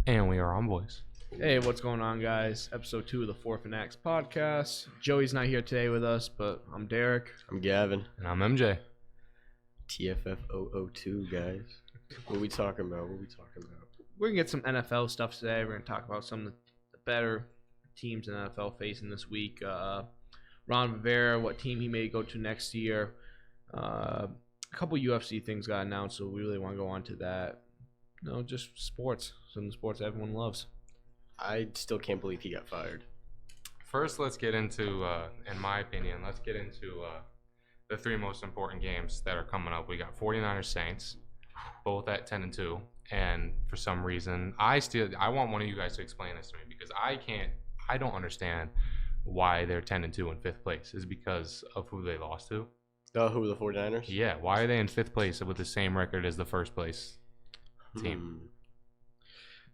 And we are on, boys. Hey, what's going on, guys? Episode 2 of the Fanatics podcast. Joey's not here today with us, but I'm Derek. I'm Gavin. And I'm MJ. TFF002, guys. What are we talking about? We're going to get some NFL stuff today. We're going to talk about some of the better teams in the NFL facing this week. Ron Rivera, what team he may go to next year. A couple UFC things got announced, so we really want to go on to that. No, just sports. Some of the sports everyone loves. I still can't believe he got fired. First, let's get into, in my opinion, the three most important games that are coming up. We got 49ers Saints, both at 10-2. And for some reason, I want one of you guys to explain this to me because I don't understand why they're 10-2 in fifth place. Is it because of who they lost to? Who, the 49ers? Yeah, why are they in fifth place with the same record as the first place team?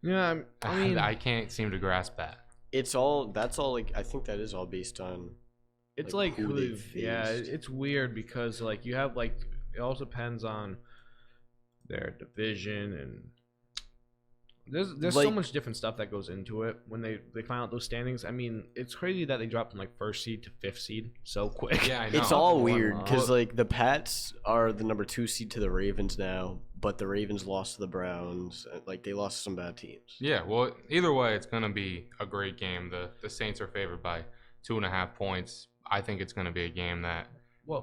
Yeah, I mean, I can't seem to grasp that. That's all like, I think that is all based on it's like who they've faced. Yeah, it's weird because like you have like it also depends on their division and there's so much different stuff that goes into it when they find out those standings. I mean, it's crazy that they dropped from like first seed to fifth seed so quick. Yeah, I know. It's all weird because like the Pats are the number 2 seed to the Ravens now, but the Ravens lost to the Browns. Like they lost to some bad teams. Yeah, well, either way, it's gonna be a great game. The Saints are favored by 2.5 points. I think it's gonna be a game that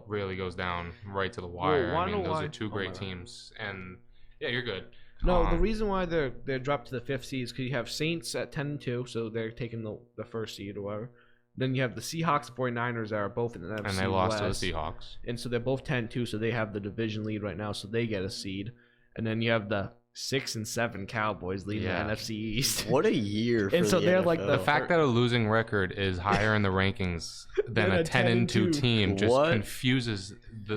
really goes down right to the wire. I mean, those are two great teams, and yeah, you're good. No, the reason why they're dropped to the fifth seed is because you have Saints at 10-2, so they're taking the first seed or whatever. Then you have the Seahawks and 49ers that are both in the NFC and they lost West, to the Seahawks. And so they're both 10-2, so they have the division lead right now, so they get a seed. And then you have the 6 and 7 Cowboys leading the NFC East. What a year! And so they're like the fact that a losing record is higher in the rankings than a 10-2 team just confuses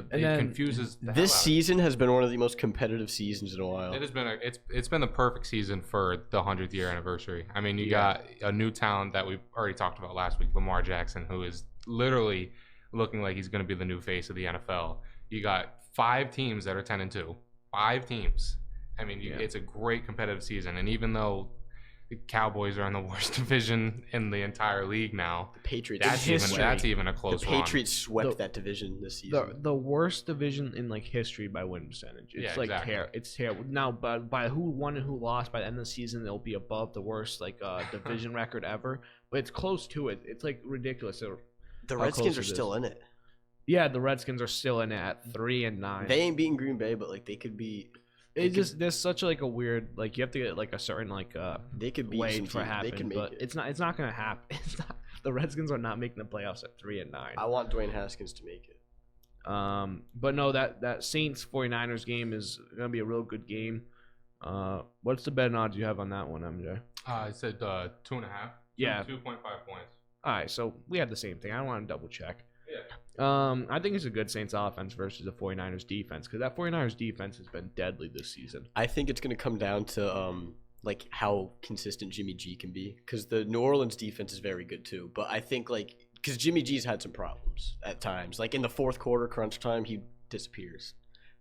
confuses the this season has been one of the most competitive seasons in a while. It has been it's been the perfect season for the 100th year anniversary. I mean, you got a new talent that we already talked about last week, Lamar Jackson, who is literally looking like he's going to be the new face of the NFL. You got 5 teams that are 10-2. 5 teams. I mean, it's a great competitive season, and even though the Cowboys are in the worst division in the entire league now, the Patriots. That's even a close one. The Patriots swept that division this season. The worst division in like history by win percentage. It's it's terrible. Now, by who won and who lost by the end of the season, it'll be above the worst like division record ever. But it's close to it. It's like ridiculous. The Redskins are still in it. Yeah, the Redskins are still in it at 3-9. They ain't beating Green Bay, but like they could be. There's such like a weird like you have to get like a certain like they could be way for happen, they can make but it. It's not gonna happen. It's not. The Redskins are not making the playoffs at 3-9. I want Dwayne Haskins to make it. But no, that Saints 49ers game is gonna be a real good game. What's the bet odds you have on that one, MJ? I said 2.5. Yeah, 2.5 points. All right, so we had the same thing. I don't want to double check. Yeah. I think it's a good Saints offense versus the 49ers defense because that 49ers defense has been deadly this season. I think it's going to come down to like how consistent Jimmy G can be because the New Orleans defense is very good too. But I think like because Jimmy G's had some problems at times, like in the fourth quarter crunch time, he disappears.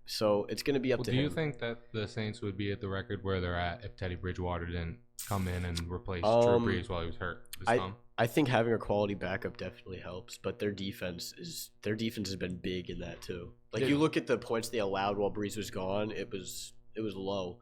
So it's going to be up to him. Do you think that the Saints would be at the record where they're at if Teddy Bridgewater didn't come in and replace Drew Brees while he was hurt this time? I think having a quality backup definitely helps, but their defense has been big in that too. Like you look at the points they allowed while Brees was gone, it was low.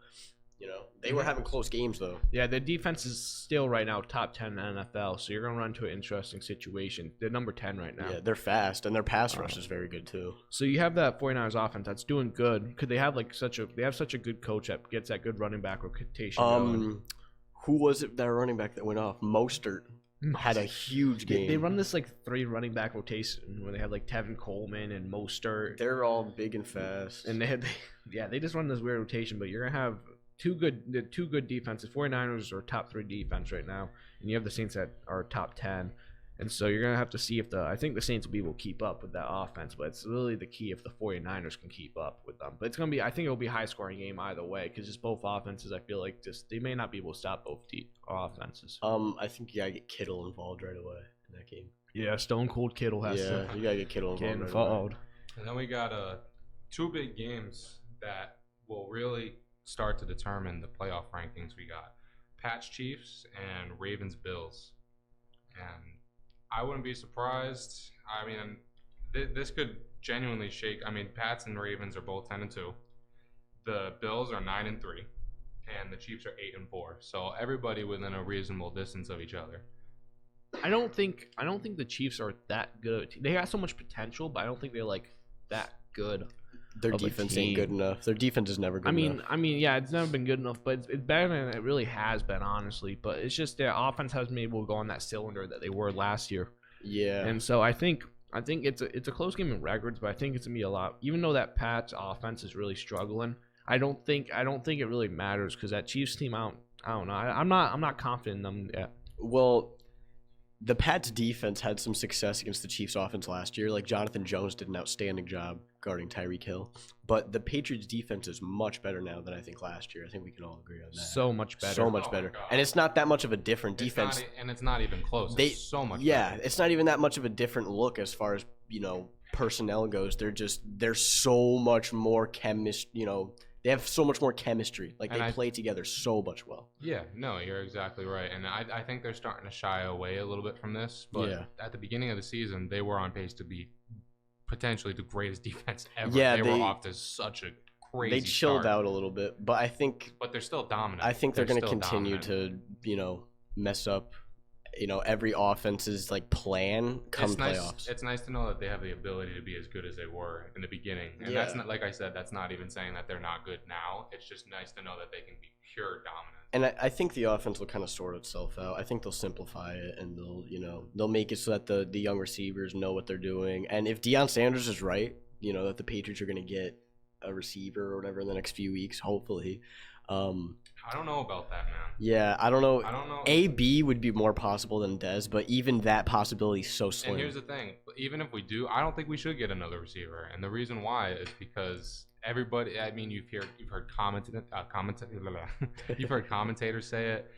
You know, they were having close games though. Yeah, their defense is still right now top 10 in the NFL, so you're gonna run into an interesting situation. They're number 10 right now. Yeah, they're fast, and their pass rush is very good too. So you have that 49ers offense that's doing good. Could they have such a good coach that gets that good running back rotation going? Who was it that running back that went off? Mostert had a huge game. They run this like 3 running back rotation where they have like Tevin Coleman and Mostert. They're all big and fast. And they just run this weird rotation, but you're gonna have two good defenses. 49ers are top 3 defense right now, and you have the Saints that are top 10. And so you're going to have to see if I think the Saints will be able to keep up with that offense, but it's really the key if the 49ers can keep up with them. But it's going to be, I think it'll be a high scoring game either way because just both offenses, I feel like they may not be able to stop both offenses. I think you got to get Kittle involved right away in that game. Yeah, Stone Cold Kittle has to. Yeah, you got to get Kittle involved. Right away. And then we got 2 big games that will really start to determine the playoff rankings. We got Pats Chiefs and Ravens Bills, and I wouldn't be surprised. I mean, this could genuinely shake. I mean, Pats and Ravens are both 10-2. The Bills are 9-3, and the Chiefs are 8-4. So everybody within a reasonable distance of each other. I don't think the Chiefs are that good. They got so much potential, but I don't think they're like that good. Their defense ain't good enough. Their defense is never good enough. I mean, yeah, it's never been good enough, but it's better than it really has been, honestly. But it's just their offense hasn't been able to go on that cylinder that they were last year. Yeah. And so I think it's a close game in records, but I think it's gonna be a lot. Even though that Pats offense is really struggling, I don't think it really matters because that Chiefs team, I don't know. I'm not confident in them yet. Well, the Pats defense had some success against the Chiefs offense last year. Like Jonathan Jones did an outstanding job guarding Tyreek Hill. But the Patriots defense is much better now than I think last year. I think we can all agree on that. So much better. So much better. And it's not that much of a different defense. It's not even close. It's so much better. It's not even that much of a different look as far as, personnel goes. They're so much more they have so much more chemistry. Like, they play together so much well. Yeah, no, you're exactly right. And I think they're starting to shy away a little bit from this. But at the beginning of the season, they were on pace to be potentially the greatest defense ever. Yeah, they were off to such a crazy They chilled start. out a little bit. But they're still dominant. I think they're going to continue to, mess up every offense's plan come playoffs. It's nice to know that they have the ability to be as good as they were in the beginning. And that's not, like I said, that's not even saying that they're not good now. It's just nice to know that they can be pure dominant. And I think the offense will kind of sort itself out. I think they'll simplify it, and they'll make it so that the young receivers know what they're doing. And if Deion Sanders is right, that the Patriots are going to get a receiver or whatever in the next few weeks, hopefully. I don't know about that, man. Yeah, I don't know. AB would be more possible than Dez, but even that possibility is so slim. And here's the thing: even if we do, I don't think we should get another receiver. And the reason why is because everybody. I mean, you've heard commentators say it.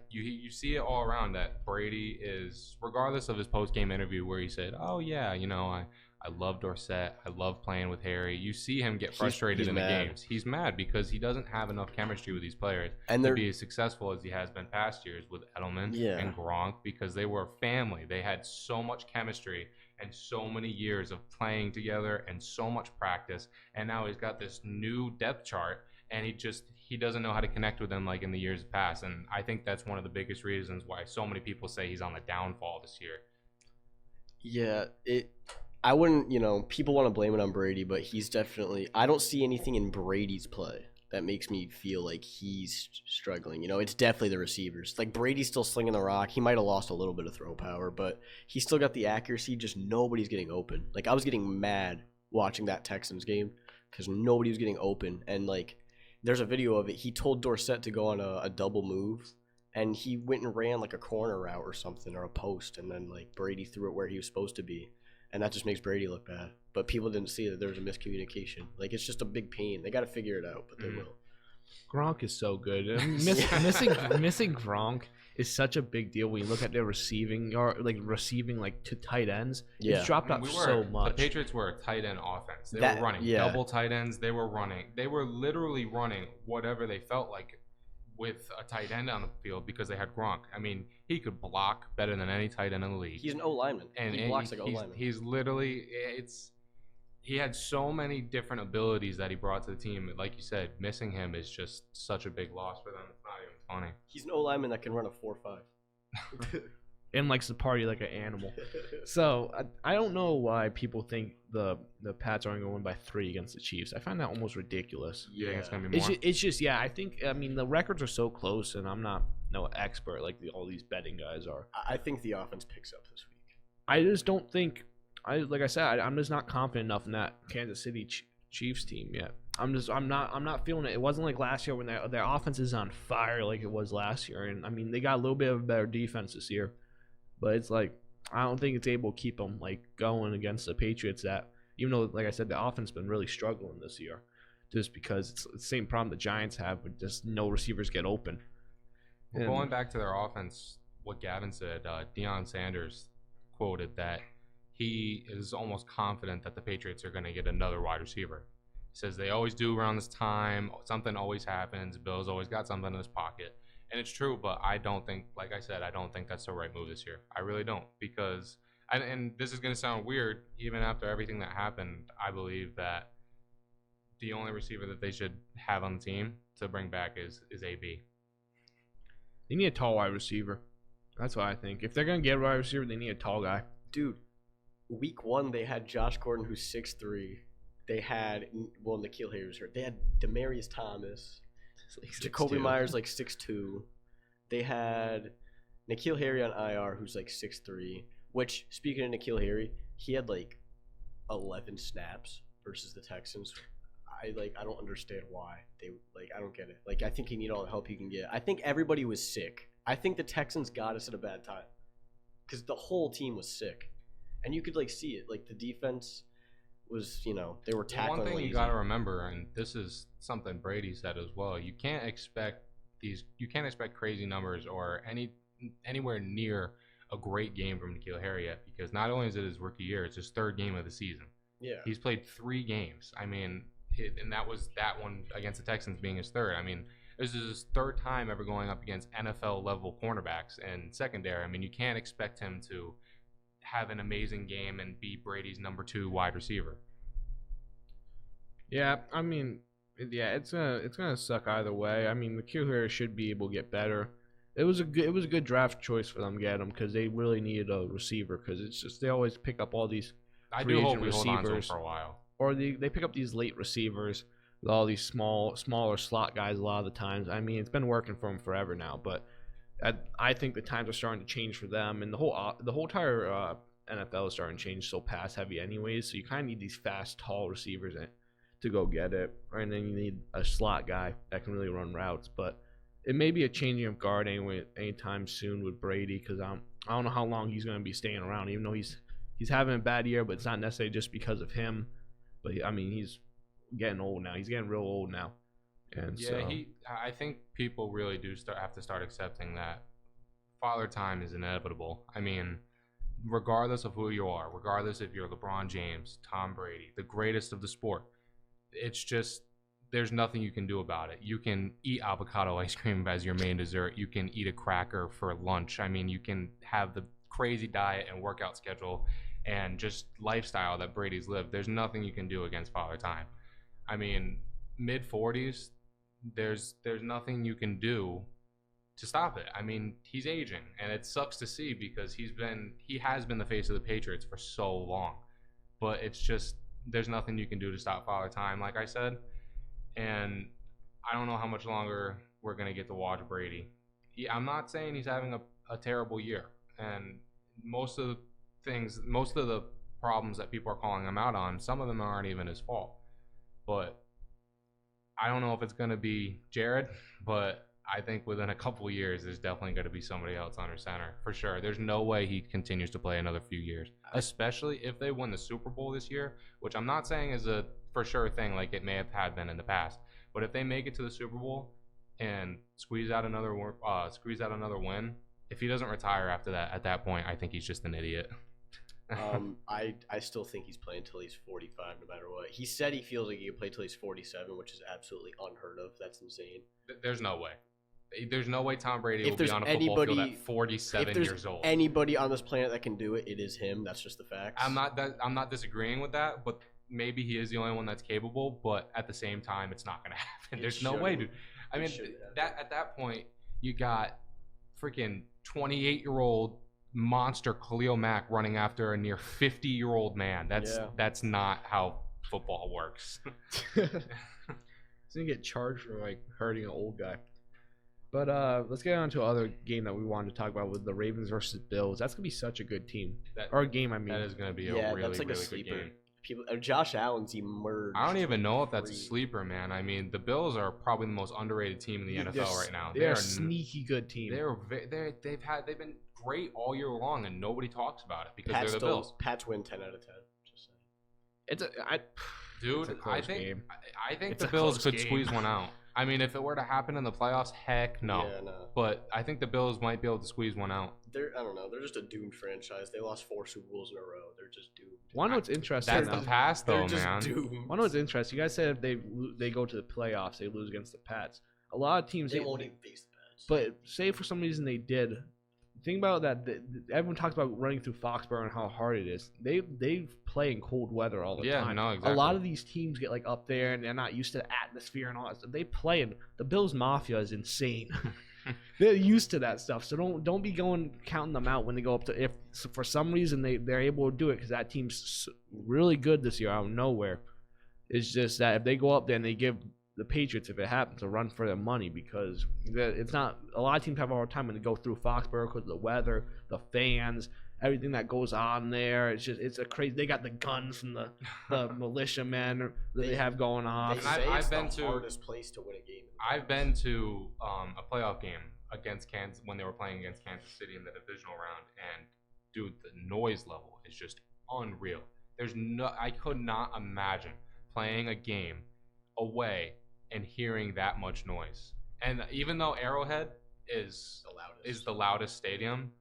You see it all around that Brady is, regardless of his post-game interview where he said, "Oh yeah, I love Dorsett. I love playing with Harry." You see him get frustrated in the games. He's mad because he doesn't have enough chemistry with these players to be as successful as he has been past years with Edelman and Gronk, because they were family. They had so much chemistry and so many years of playing together and so much practice. And now he's got this new depth chart, and he doesn't know how to connect with them like in the years past. And I think that's one of the biggest reasons why so many people say he's on the downfall this year. Yeah, I wouldn't, people want to blame it on Brady, but he's definitely, I don't see anything in Brady's play that makes me feel like he's struggling. It's definitely the receivers. Like, Brady's still slinging the rock. He might have lost a little bit of throw power, but he's still got the accuracy. Just nobody's getting open. Like, I was getting mad watching that Texans game because nobody was getting open. And, there's a video of it. He told Dorsett to go on a double move, and he went and ran, a corner route or something, or a post, and then, Brady threw it where he was supposed to be. And that just makes Brady look bad. But people didn't see that there was a miscommunication. It's just a big pain. They got to figure it out, but they will. Gronk is so good. Missing Gronk is such a big deal when you look at their receiving to tight ends. Yeah. It's dropped off so much. The Patriots were a tight end offense. They were running double tight ends. They were literally running whatever they felt like with a tight end on the field because they had Gronk. I mean, he could block better than any tight end in the league. He's an O-lineman. And he blocks like an O-lineman. He's literally, he had so many different abilities that he brought to the team. Like you said, missing him is just such a big loss for them. It's not even funny. He's an O-lineman that can run a 4.5. And likes to party like an animal. So I don't know why people think the Pats aren't going to win by 3 against the Chiefs. I find that almost ridiculous. Yeah, it's going to be more. It's just I think the records are so close, and I'm not no expert like all these betting guys are. I think the offense picks up this week. I just don't think. Like I said, I'm just not confident enough in that Kansas City Chiefs team yet. I'm not feeling it. It wasn't like last year when their offense is on fire like it was last year, and they got a little bit of a better defense this year. But it's I don't think it's able to keep them going against the Patriots. That even though, like I said, the offense has been really struggling this year, just because it's the same problem the Giants have with just no receivers get open. Well, going back to their offense, what Gavin said, Deion Sanders quoted that he is almost confident that the Patriots are going to get another wide receiver. He says they always do around this time. Something always happens. Bill's always got something in his pocket. And it's true, but I don't think, like I said, I don't think that's the right move this year. I really don't, because, and this is going to sound weird, even after everything that happened, I believe that the only receiver that they should have on the team to bring back is AB. They need a tall wide receiver. That's what I think. If they're going to get a wide receiver, they need a tall guy. Dude, week 1, they had Josh Gordon, who's 6'3". They had, well, N'Keal Harry was hurt. They had Demaryius Thomas. Like Jacoby Myers, like 6'2". They had N'Keal Harry on IR, who's like 6'3". Which, speaking of N'Keal Harry, he had like 11 snaps versus the Texans. I don't understand why they I don't get it. Like, I think he need all the help he can get. I think everybody was sick. I think the Texans got us at a bad time because the whole team was sick, and you could see it. Like, the defense was, they were tackling. One thing lazy. you got to remember, and this is something Brady said as well, you can't expect crazy numbers or anywhere near a great game from N'Keal Harry yet, because not only is it his rookie year, it's his 3rd game of the season. Yeah, he's played 3 games. I mean, and that was that one against the Texans being his 3rd. I mean, this is his 3rd time ever going up against NFL level cornerbacks and secondary. I mean, you can't expect him to have an amazing game and be Brady's number 2 wide receiver. Yeah, I mean, it's gonna suck either way. I mean, N'Keal Harry should be able to get better. It was a good draft choice for them to get him, because they really needed a receiver, because it's just they always pick up all these I free do agent hope we hold on to him receivers, for a while. or they pick up these late receivers with all these smaller slot guys a lot of the times. I mean, it's been working for them forever now, but I think the times are starting to change for them, and the whole entire NFL is starting to change so pass heavy anyways. So you kind of need these fast, tall receivers to go get it, and then you need a slot guy that can really run routes. But it may be a changing of guard anytime soon with Brady, because I don't know how long he's going to be staying around, even though he's having a bad year, but it's not necessarily just because of him. But I mean, he's getting old now. He's getting real old now. And yeah, so, I think people really do have to start accepting that Father Time is inevitable. I mean, regardless of who you are, regardless if you're LeBron James, Tom Brady, the greatest of the sport, it's just there's nothing you can do about it. You can eat avocado ice cream as your main dessert. You can eat a cracker for lunch. I mean, you can have the crazy diet and workout schedule and just lifestyle that Brady's lived. There's nothing you can do against Father Time. I mean, mid-40s, there's nothing you can do to stop it. I mean, he's aging, and it sucks to see, because he has been the face of the Patriots for so long. But it's just there's nothing you can do to stop Father Time, like I said. And I don't know how much longer we're going to get to watch Brady. I'm not saying he's having a terrible year. And most of the problems that people are calling him out on, some of them aren't even his fault. But I don't know if it's going to be Jared, but I think within a couple of years, there's definitely going to be somebody else under center for sure. There's no way he continues to play another few years, especially if they win the Super Bowl this year, which I'm not saying is a for sure thing like it may have been in the past. But if they make it to the Super Bowl and squeeze out another win, if he doesn't retire after that, at that point, I think he's just an idiot. I still think he's playing until he's 45, no matter what. He said he feels like he can play till he's 47, which is absolutely unheard of. That's insane. There's no way. There's no way Tom Brady will there's be on a football field at 47 years old. Anybody on this planet that can do it, it is him. That's just the facts. I'm not disagreeing with that, but maybe he is the only one that's capable. But at the same time, it's not going to happen. There's no way, dude. I mean, at that point, you got freaking 28-year-old monster Khalil Mack running after a near 50-year-old man. That's not how football works. He's gonna get charged for hurting an old guy. But let's get on to another game that we wanted to talk about with the Ravens versus Bills. That's gonna be such a good team. Game, I mean. That is gonna be a really good game. Josh Allen's emerged. I don't even know if that's a sleeper, man. I mean, the Bills are probably the most underrated team in the NFL right now. They're a sneaky good team. They've been great all year long, and nobody talks about it because they're the Bills. Pats win 10 out of 10. Just saying. Dude, it's a close game. I think the Bills could squeeze one out. I mean, if it were to happen in the playoffs, heck no. Yeah, no. But I think the Bills might be able to squeeze one out. I don't know. They're just a doomed franchise. They lost 4 Super Bowls in a row. They're just doomed. One what's interesting. That's the past, though, man. Doomed. One what's interesting. You guys said if they go to the playoffs, they lose against the Pats. A lot of teams they won't even face the Pats. But say for some reason they did. Think about that. Everyone talks about running through Foxborough and how hard it is. They play in cold weather all the time. No, exactly. A lot of these teams get like up there and they're not used to the atmosphere and all that stuff. They play in the Bills Mafia is insane. They're used to that stuff. So don't be counting them out when they go up to. If for some reason they're able to do it because that team's really good this year out of nowhere. It's just that if they go up there and they give the Patriots, if it happens, a run for their money, because it's not a lot of teams have a hard time when they go through Foxborough because of the weather, the fans, everything that goes on there. It's a crazy. They got the guns from the militiamen that they have going on. I've been to the hardest place to win a game. I've been to a playoff game against Kansas when they were playing against Kansas City in the divisional round, and dude, the noise level is just unreal. I could not imagine playing a game away and hearing that much noise. And even though Arrowhead is the loudest stadium,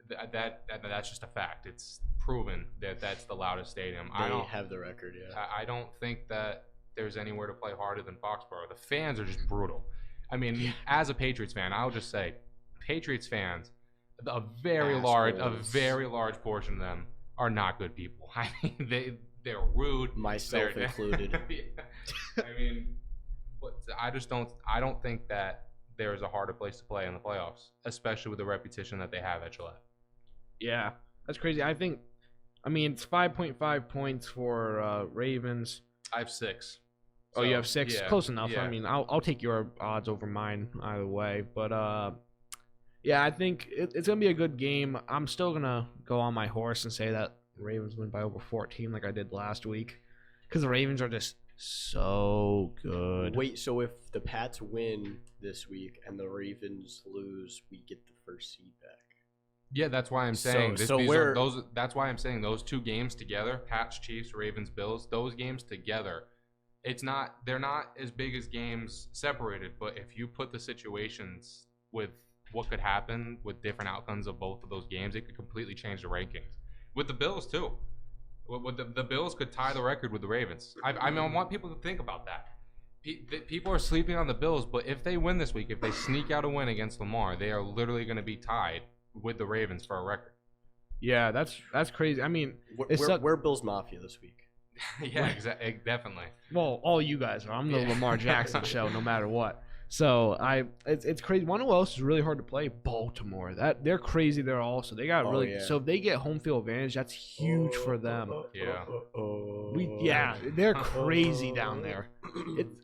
that's just a fact. It's proven that that's the loudest stadium. They have the record, yeah. I don't think that there's anywhere to play harder than Foxborough. The fans are just brutal. I mean, as a Patriots fan, I'll just say, Patriots fans, a very large portion of them are not good people. I mean, they're rude, myself included. I mean, but I don't think that there's a harder place to play in the playoffs, especially with the reputation that they have at Gillette. Yeah, that's crazy. I mean, it's 5.5 points for Ravens. I have 6. Oh, you have 6? Yeah, close enough. Yeah. I mean, I'll take your odds over mine either way. But yeah, I think it's gonna be a good game. I'm still gonna go on my horse and say that Ravens win by over 14, like I did last week, because the Ravens are just so good. Wait, so if the Pats win this week and the Ravens lose, we get the first seed back? Yeah, that's why I'm saying that's why I'm saying those 2 games together, Pats, Chiefs, Ravens, Bills, those games together, they're not as big as games separated, but if you put the situations with what could happen with different outcomes of both of those games, it could completely change the rankings. With the Bills too. The Bills could tie the record with the Ravens. I mean, I want people to think about that. People are sleeping on the Bills, but if they win this week, if they sneak out a win against Lamar, they are literally going to be tied with the Ravens for a record. Yeah, that's crazy. I mean, we're Bills Mafia this week. Yeah, exactly, definitely. Well, all you guys are. I'm the Lamar Jackson show, no matter what. So it's crazy. One who else is really hard to play? Baltimore. They're crazy. They're also they got So if they get home field advantage, that's huge for them. Yeah. They're crazy down there.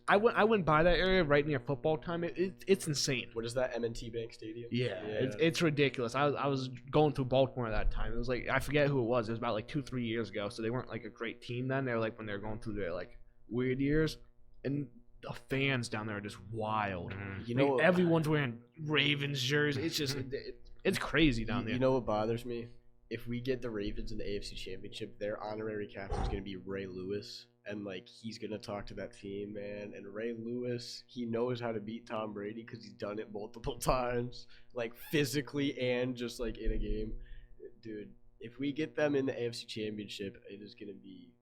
I went by that area right near football time. It's insane. What is that, M&T Bank Stadium? Yeah. It's ridiculous. I was going through Baltimore at that time. It was like, I forget who it was. It was about like 2-3 years ago. So they weren't like a great team then. They were like when they were going through their like weird years, and the fans down there are just wild. You know, everyone's wearing Ravens jerseys. It's just it's crazy down there. You know what bothers me? If we get the Ravens in the AFC Championship, their honorary captain is going to be Ray Lewis, and like he's going to talk to that team, man. And Ray Lewis, he knows how to beat Tom Brady because he's done it multiple times, like physically and just like in a game. Dude, if we get them in the AFC Championship, it is going to be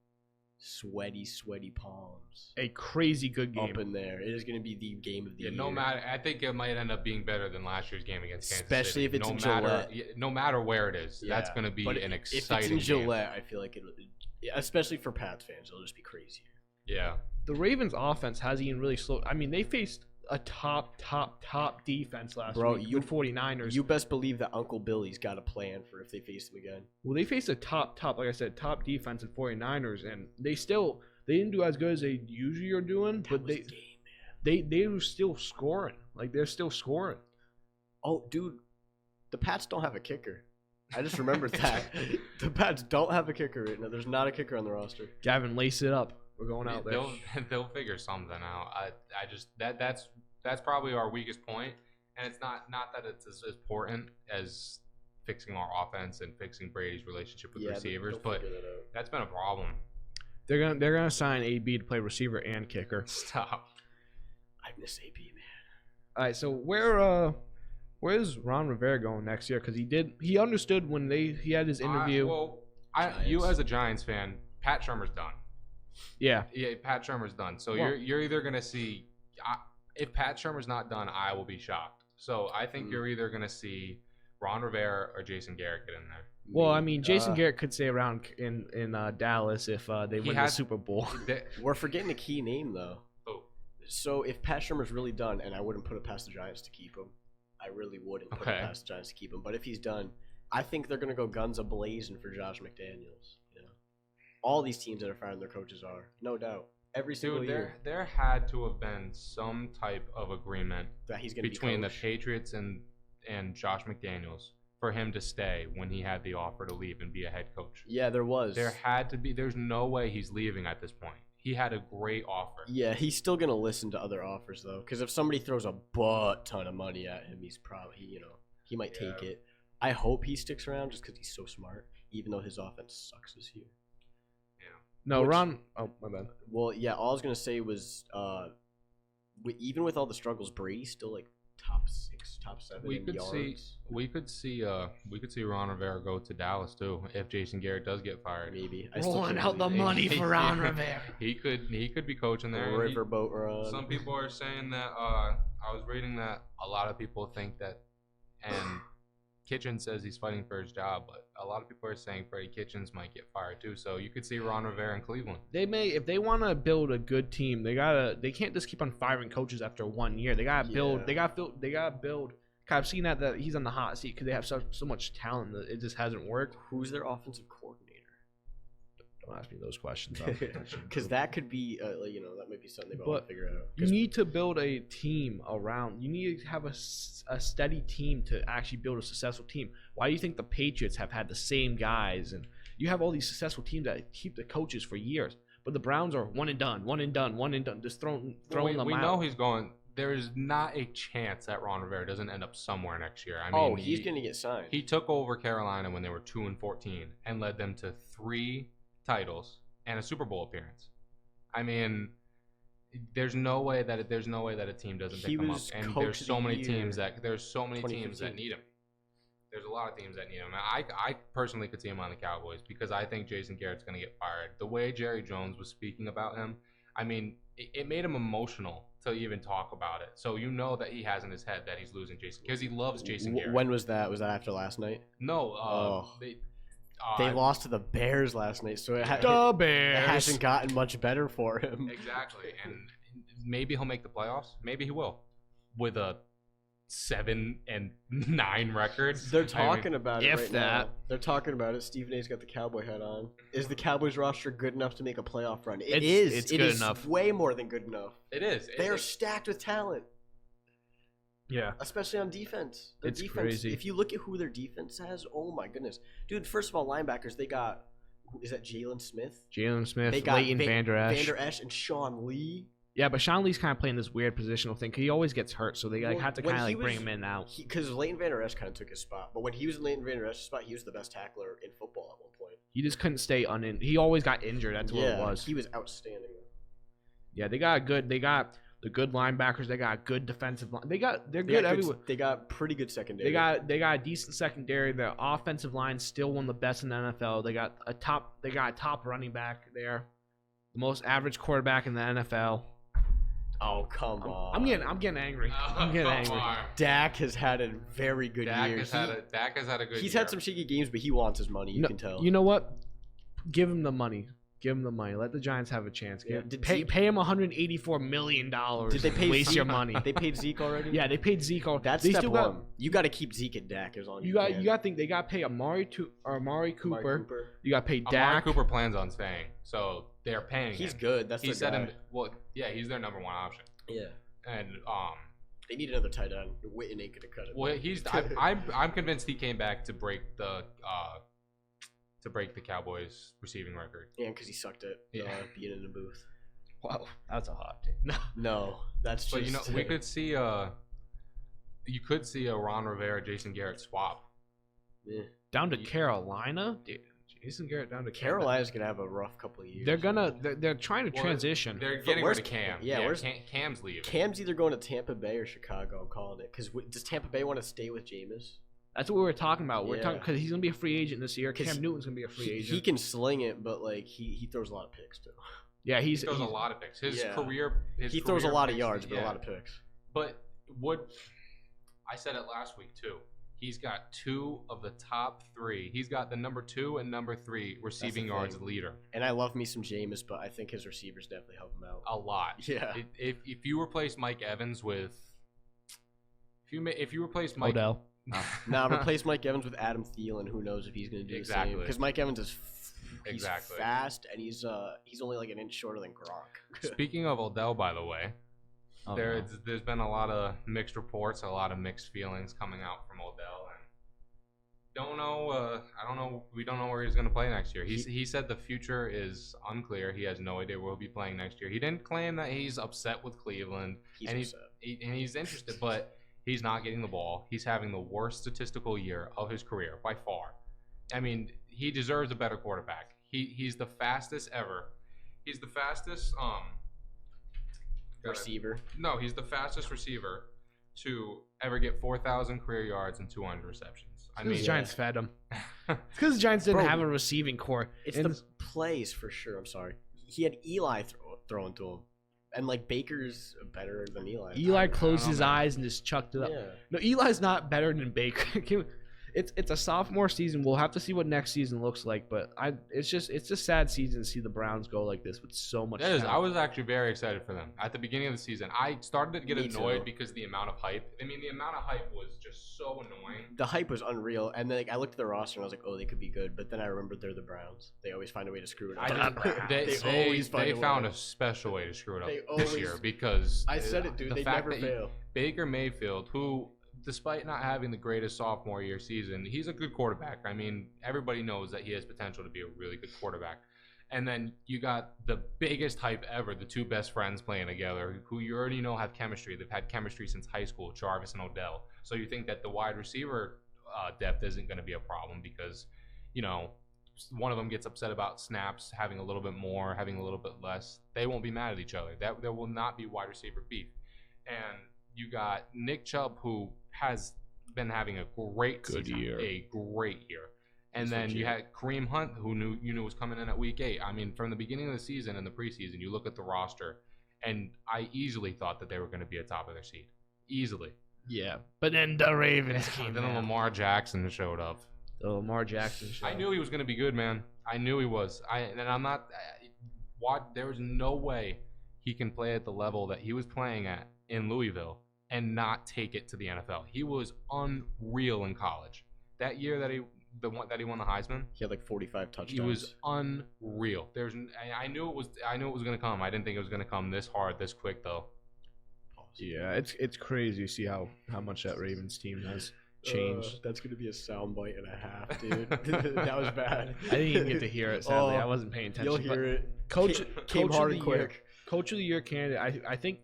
sweaty palms. A crazy good game up in there. It is going to be the game of the year. No matter, I think it might end up being better than last year's game against Kansas City. Especially if it's in Gillette. No matter where it is, that's going to be an exciting If it's in Gillette, game. I feel like especially for Pats fans, it'll just be crazier. Yeah. The Ravens offense hasn't even really slowed. I mean, they faced a top defense last week with 49ers. You best believe that Uncle Billy's got a plan for if they face them again. Well, they faced a top, like I said, top defense in 49ers, and they didn't do as good as they usually are doing, but they were still scoring. Like, they're still scoring. Oh, dude, the Pats don't have a kicker. I just remembered that. The Pats don't have a kicker right now. There's not a kicker on the roster. Gavin, lace it up. We're going out there. They'll figure something out. I just that's probably our weakest point, and it's not that it's as important as fixing our offense and fixing Brady's relationship with receivers, but that's been a problem. They're gonna sign AB to play receiver and kicker. Stop. I miss AB, man. All right, so where's Ron Rivera going next year? Because he understood when he had his interview. You as a Giants fan, Pat Shurmur's done. Yeah, Pat Shurmur's done. So you're either gonna see if Pat Shurmur's not done, I will be shocked. So I think you're either going to see Ron Rivera or Jason Garrett get in there. Well, I mean, Jason Garrett could stay around in Dallas if they win the Super Bowl. We're forgetting a key name, though. Oh. So if Pat Shurmur's really done, and I wouldn't put it past the Giants to keep him. I really wouldn't put it past the Giants to keep him. But if he's done, I think they're going to go guns a-blazing for Josh McDaniels. You know? All these teams that are firing their coaches are, no doubt. Every single year. There had to have been some type of agreement that he's between the Patriots and Josh McDaniels for him to stay when he had the offer to leave and be a head coach. Yeah, there was. There had to be. There's no way he's leaving at this point. He had a great offer. Yeah, he's still going to listen to other offers, though. Because if somebody throws a butt ton of money at him, he's probably, he might take it. I hope he sticks around just because he's so smart, even though his offense sucks this year. No, Ron. Oh, my bad. Well, yeah, all I was gonna say was, even with all the struggles, Brady's still like top 6, top 7 in yards. We could see Ron Rivera go to Dallas too if Jason Garrett does get fired. Maybe rolling out the money for Ron Rivera. He could be coaching there. Riverboat run. Some people are saying that. I was reading that a lot of people think that, and Kitchen says he's fighting for his job, but a lot of people are saying Freddie Kitchens might get fired too. So you could see Ron Rivera in Cleveland. They may, if they want to build a good team, they can't just keep on firing coaches after 1 year. They gotta build. They gotta build. I've seen that he's on the hot seat because they have so much talent that it just hasn't worked. Who's their offensive coordinator? Don't ask me those questions. Because that could be, that might be something they want to figure out. You need to build a team around. You need to have a steady team to actually build a successful team. Why do you think the Patriots have had the same guys? And you have all these successful teams that keep the coaches for years. But the Browns are one and done, just throwing them out. We know he's going. There is not a chance that Ron Rivera doesn't end up somewhere next year. I mean, he's going to get signed. He took over Carolina when they were 2-14 and led them to 3 titles and a Super Bowl appearance. I mean, there's no way that a team doesn't pick him up. And there's so many teams that need him. There's a lot of teams that need him. I personally could see him on the Cowboys because I think Jason Garrett's going to get fired. The way Jerry Jones was speaking about him, I mean, it made him emotional to even talk about it. So you know that he has in his head that he's losing Jason because he loves Jason Garrett. When was that? Was that after last night? No. They lost to the Bears last night, so it hasn't gotten much better for him. Exactly, and maybe he'll make the playoffs. Maybe he will, with a 7-9 record. They're talking about it right now. They're talking about it. Stephen A's got the cowboy hat on. Is the Cowboys roster good enough to make a playoff run? It is. It's good enough. Way more than good enough. It is. They are stacked with talent. Yeah. Especially on defense. It's crazy. If you look at who their defense has, oh my goodness. Dude, first of all, linebackers, they got, is that Jalen Smith? They got Leighton Vander Esch. Vander Esch and Sean Lee. Yeah, but Sean Lee's kind of playing this weird positional thing because he always gets hurt, so they have to kind of bring him in now. Because Leighton Vander Esch kind of took his spot. But when he was in Leighton Vander Esch's spot, he was the best tackler in football at one point. He just couldn't stay He always got injured. That's what it was. He was outstanding. Yeah, they got the good linebackers. They got good defensive line. They're good everywhere. They got pretty good secondary. They got a decent secondary. Their offensive line still one of the best in the NFL. They got a top running back there, the most average quarterback in the NFL. Oh, come on! I'm getting angry. I'm getting angry. Dak has had a very good year. Dak has had a good year. He's had some shaky games, but he wants his money. You can tell. You know what? Give him the money. Give him the money. Let the Giants have a chance. Pay him $184 million. Did they pay waste your money? They paid Zeke already? Yeah, they paid Zeke already. That's step one. You got to keep Zeke and Dak as long as you can. You got to think they got to pay Amari Cooper. You got to pay Dak. Amari Cooper plans on staying, so they're paying him. He's good. That's their guy. He's their number one option. Yeah. And they need another tight end. Witten ain't gonna cut it. Well, I'm convinced he came back to break the Cowboys receiving record. Yeah, because he sucked at being in the booth. Wow, that's a hot take. No, that's just. But we could see you could see a Ron Rivera, Jason Garrett swap. Yeah. Down to Carolina, dude. Jason Garrett down to Carolina's gonna have a rough couple of years. They're trying to transition. They're getting rid of Cam. Yeah, Cam's leaving. Cam's either going to Tampa Bay or Chicago. I'm calling it because does Tampa Bay want to stay with Jameis? That's what we were talking about. We're talking because he's gonna be a free agent this year. Cam Newton's gonna be a free agent. He can sling it, but like he throws a lot of picks too. Yeah, he throws a lot of picks. He throws a lot of yards, but a lot of picks. But I said it last week too. He's got 2 of the top 3. He's got the number 2 and number 3 receiving yards leader. And I love me some Jameis, but I think his receivers definitely help him out a lot. Yeah. If you replace Mike Evans with, if you replace Mike Odell. Nah, replace Mike Evans with Adam Thielen. Who knows if he's going to do the same? Because Mike Evans is he's fast, and he's only like an inch shorter than Gronk. Speaking of Odell, by the way, there's been a lot of mixed reports, a lot of mixed feelings coming out from Odell, and don't know. I don't know. We don't know where he's going to play next year. He said the future is unclear. He has no idea where he'll be playing next year. He didn't claim that he's upset with Cleveland, and he's interested, but he's not getting the ball. He's having the worst statistical year of his career by far. I mean, he deserves a better quarterback. He's the fastest ever. He's the fastest receiver. No, he's the fastest receiver to ever get 4,000 career yards and 200 receptions. I mean, the Giants fed him. It's because the Giants didn't have a receiving core. It's the plays for sure. I'm sorry. He had Eli throwing to him. And, like, Baker's better than Eli. Eli closed his eyes and just chucked it up. Yeah. No, Eli's not better than Baker. It's a sophomore season. We'll have to see what next season looks like. But it's a sad season to see the Browns go like this with so much talent. I was actually very excited for them. At the beginning of the season, I started to get annoyed because the amount of hype. I mean, the amount of hype was just so annoying. The hype was unreal. And then I looked at the roster and I was like, oh, they could be good. But then I remembered they're the Browns. They always find a way to screw it up. They found a special way to screw it up this year because I said it, dude. They never fail. Baker Mayfield, who, despite not having the greatest sophomore year season, he's a good quarterback. I mean, everybody knows that he has potential to be a really good quarterback. And then you got the biggest hype ever, the 2 best friends playing together, who you already know have chemistry. They've had chemistry since high school, Jarvis and Odell. So you think that the wide receiver depth isn't going to be a problem because, you know, one of them gets upset about snaps, having a little bit more, having a little bit less. They won't be mad at each other. There will not be wide receiver beef. And you got Nick Chubb, who has been having a great year. And then you had Kareem Hunt, who you knew was coming in at week 8. I mean, from the beginning of the season and the preseason, you look at the roster, and I easily thought that they were going to be atop of their seed. Easily. Yeah. But then the Ravens came Then Lamar Jackson showed up. The Lamar Jackson showed up. I knew he was going to be good, man. I knew he was. There was no way he can play at the level that he was playing at in Louisville and not take it to the NFL. He was unreal in college. That year that he won the Heisman, he had like 45 touchdowns. He was unreal. I knew it was going to come. I didn't think it was going to come this hard, this quick though. Yeah, it's crazy to see how much that Ravens team has changed. That's going to be a soundbite and a half, dude. That was bad. I didn't even get to hear it, sadly. I wasn't paying attention. You'll hear it. Coach of the year candidate. I think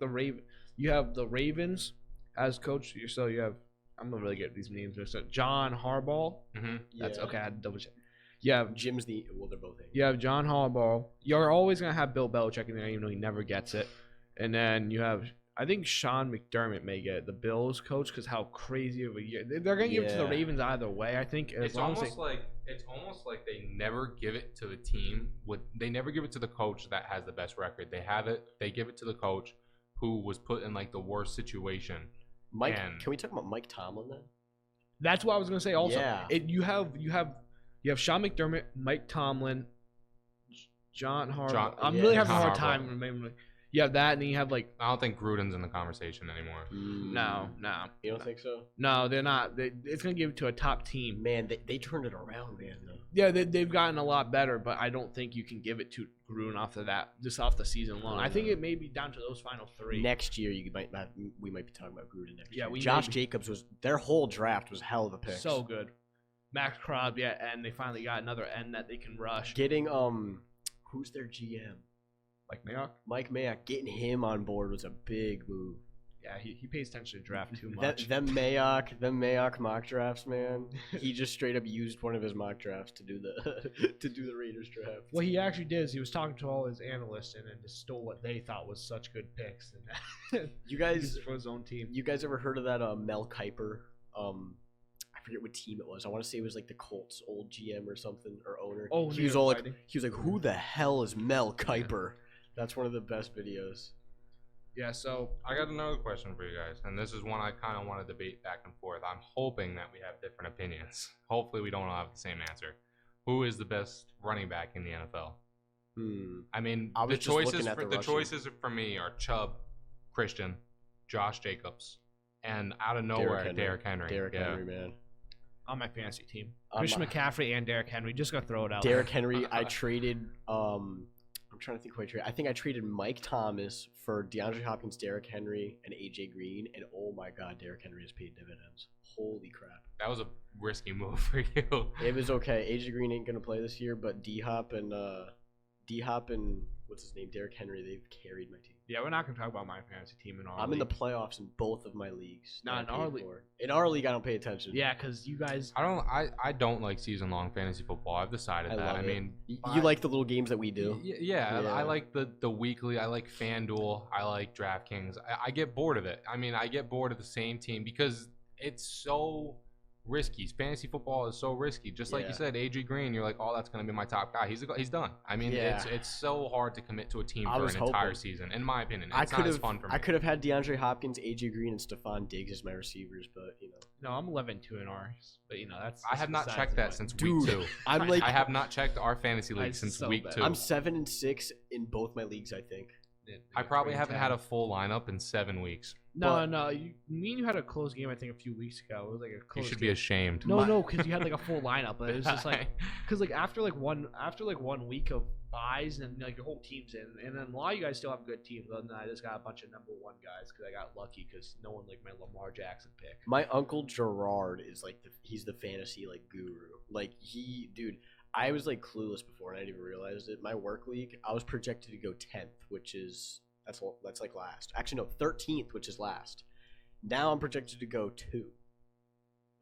you have the Ravens as coach. So you have, I'm gonna really get these names mixed up. John Harbaugh. Mm-hmm. That's okay. I had to double check. You have they're both in. You have John Harbaugh. You're always gonna have Bill Belichick in there, even though he never gets it. And then you have, I think Sean McDermott may get it, the Bills coach, because how crazy of a year they're gonna give it to the Ravens either way. I think it's almost like they never give it to the team. They never give it to the coach that has the best record. They have it. They give it to the coach who was put in like the worst situation. Can we talk about Mike Tomlin then? That's what I was gonna say. Also, you have Sean McDermott, Mike Tomlin, John Harbaugh. I'm really having a hard time remembering. You have that, and then you have like. I don't think Gruden's in the conversation anymore. No. You don't think so? No, they're not. It's gonna give it to a top team. Man, they turned it around, man. Though. Yeah, they've gotten a lot better, but I don't think you can give it to Gruden off the season alone. I think it may be down to those final 3. Next year, we might be talking about Gruden next year. Yeah, Josh Jacobs their whole draft was hell of a pick. So good. Max Crosby, and they finally got another end that they can rush. Getting who's their GM? Mike Mayock. Getting him on board was a big move. Yeah, he pays attention to draft too much. Them Mayock mock drafts, man. He just straight up used one of his mock drafts to do the Raiders draft. What he actually did is he was talking to all his analysts and then just stole what they thought was such good picks. And you guys for his own team. You guys ever heard of that Mel Kiper? I forget what team it was. I want to say it was like the Colts' old GM or something or owner. Oh, he was like, who the hell is Mel Kiper? That's one of the best videos. Yeah, so I got another question for you guys, and this is one I kind of want to debate back and forth. I'm hoping that we have different opinions. Hopefully, we don't all have the same answer. Who is the best running back in the NFL? I mean, the choices for me are Chubb, Christian, Josh Jacobs, and out of nowhere, Derrick Henry. Derrick Henry, man. On my fantasy team, Christian McCaffrey and Derrick Henry. Just gonna throw it out. Derrick Henry. I traded. I'm trying to think who I traded. I think I traded Mike Thomas for DeAndre Hopkins, Derrick Henry, and AJ Green. And oh my God, Derrick Henry has paid dividends. Holy crap! That was a risky move for you. It was okay. AJ Green ain't gonna play this year, but D Hop and what's his name, Derrick Henry, they've carried my team. Yeah, we're not gonna talk about my fantasy team in our. I'm in the playoffs in both of my leagues. Not in our league. In our league, I don't pay attention. Yeah, because you guys. I don't like season long fantasy football. I've decided that. I mean, you like the little games that we do. Yeah. I like the weekly. I like FanDuel. I like DraftKings. I get bored of it. I mean, I get bored of the same team because it's so risky. Fantasy football is so risky. Just like you said, AJ Green, you're like, oh, that's going to be my top guy. He's done. I mean, it's so hard to commit to a team for an entire season, in my opinion. It's not as fun for me. I could have had DeAndre Hopkins, AJ Green, and Stephon Diggs as my receivers, but No, I'm 11-2 in ours, but that's. I have not checked that since week 2. I have not checked our fantasy league since week 2. I'm 7-6 in both my leagues, I think. I probably haven't had a full lineup in 7 weeks. No. Me and you had a close game, I think, a few weeks ago. It was like a close. You should be ashamed. No, because you had like a full lineup. But it was just like, because like after 1 week of buys and like your whole team's in, and then a lot of you guys still have good teams. Other than I just got a bunch of number 1 guys because I got lucky because no one liked my Lamar Jackson pick. My uncle Gerard is like he's the fantasy like guru. Like dude. I was like clueless before, and I didn't even realize it. My work league, I was projected to go 10th, which is that's like last. Actually, no, 13th, which is last. Now I'm projected to go 2,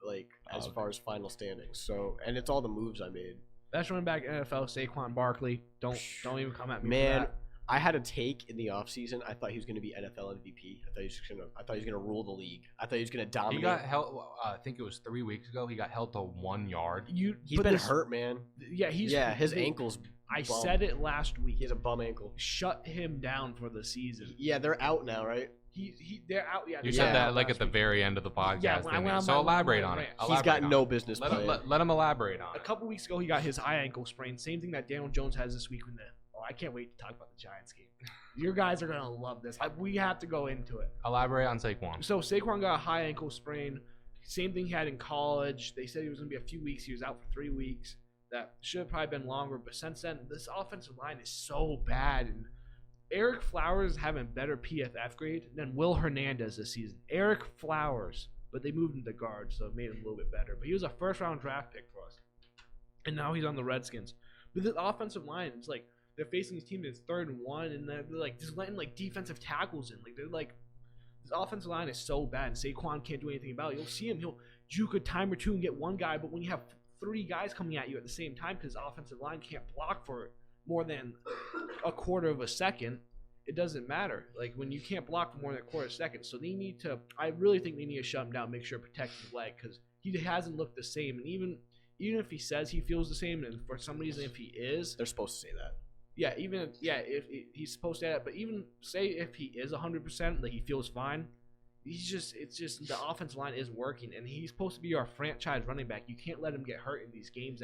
like as far as final standings. So, and it's all the moves I made. Best running back in NFL, Saquon Barkley. Don't even come at me. Man, for that. I had a take in the offseason. I thought he was going to be NFL MVP. I thought he was going to rule the league. I thought he was going to dominate. He got held. I think it was 3 weeks ago. He got held to 1 yard. He's been hurt, man. Yeah, his ankle's. I said it last week. He has a bum ankle. Shut him down for the season. Yeah, they're out now, right? They're out. Yeah, you said that like at the very end of the podcast. Yeah, so elaborate on it. He's got no business. Let him elaborate on it. A couple weeks ago, he got his high ankle sprain. Same thing that Daniel Jones has this week. I can't wait to talk about the Giants game. You guys are gonna love this. We have to go into it. Elaborate on Saquon. So Saquon got a high ankle sprain. Same thing he had in college. They said he was gonna be a few weeks. He was out for 3 weeks. That should have probably been longer. But since then, this offensive line is so bad. And Eric Flowers is having a better PFF grade than Will Hernandez this season. Eric Flowers, but they moved him to guard, so it made him a little bit better. But he was a first-round draft pick for us, and now he's on the Redskins. But the offensive line, it's like they're facing this team that's 3rd and 1, and they're like just letting like defensive tackles in. Like they're like, this offensive line is so bad, and Saquon can't do anything about it. You'll see him; he'll juke a time or two and get 1 guy, but when you have 3 guys coming at you at the same time because the offensive line can't block for more than a quarter of a second, it doesn't matter. Like when you can't block for more than a quarter of a second, so they need to. I really think they need to shut him down, make sure to protect his leg because he hasn't looked the same. And even if he says he feels the same, and for some reason if he is, they're supposed to say that. Yeah, if he's supposed to have, but even say if he is 100%, like he feels fine, it's just the offensive line is working, and he's supposed to be our franchise running back. You can't let him get hurt in these games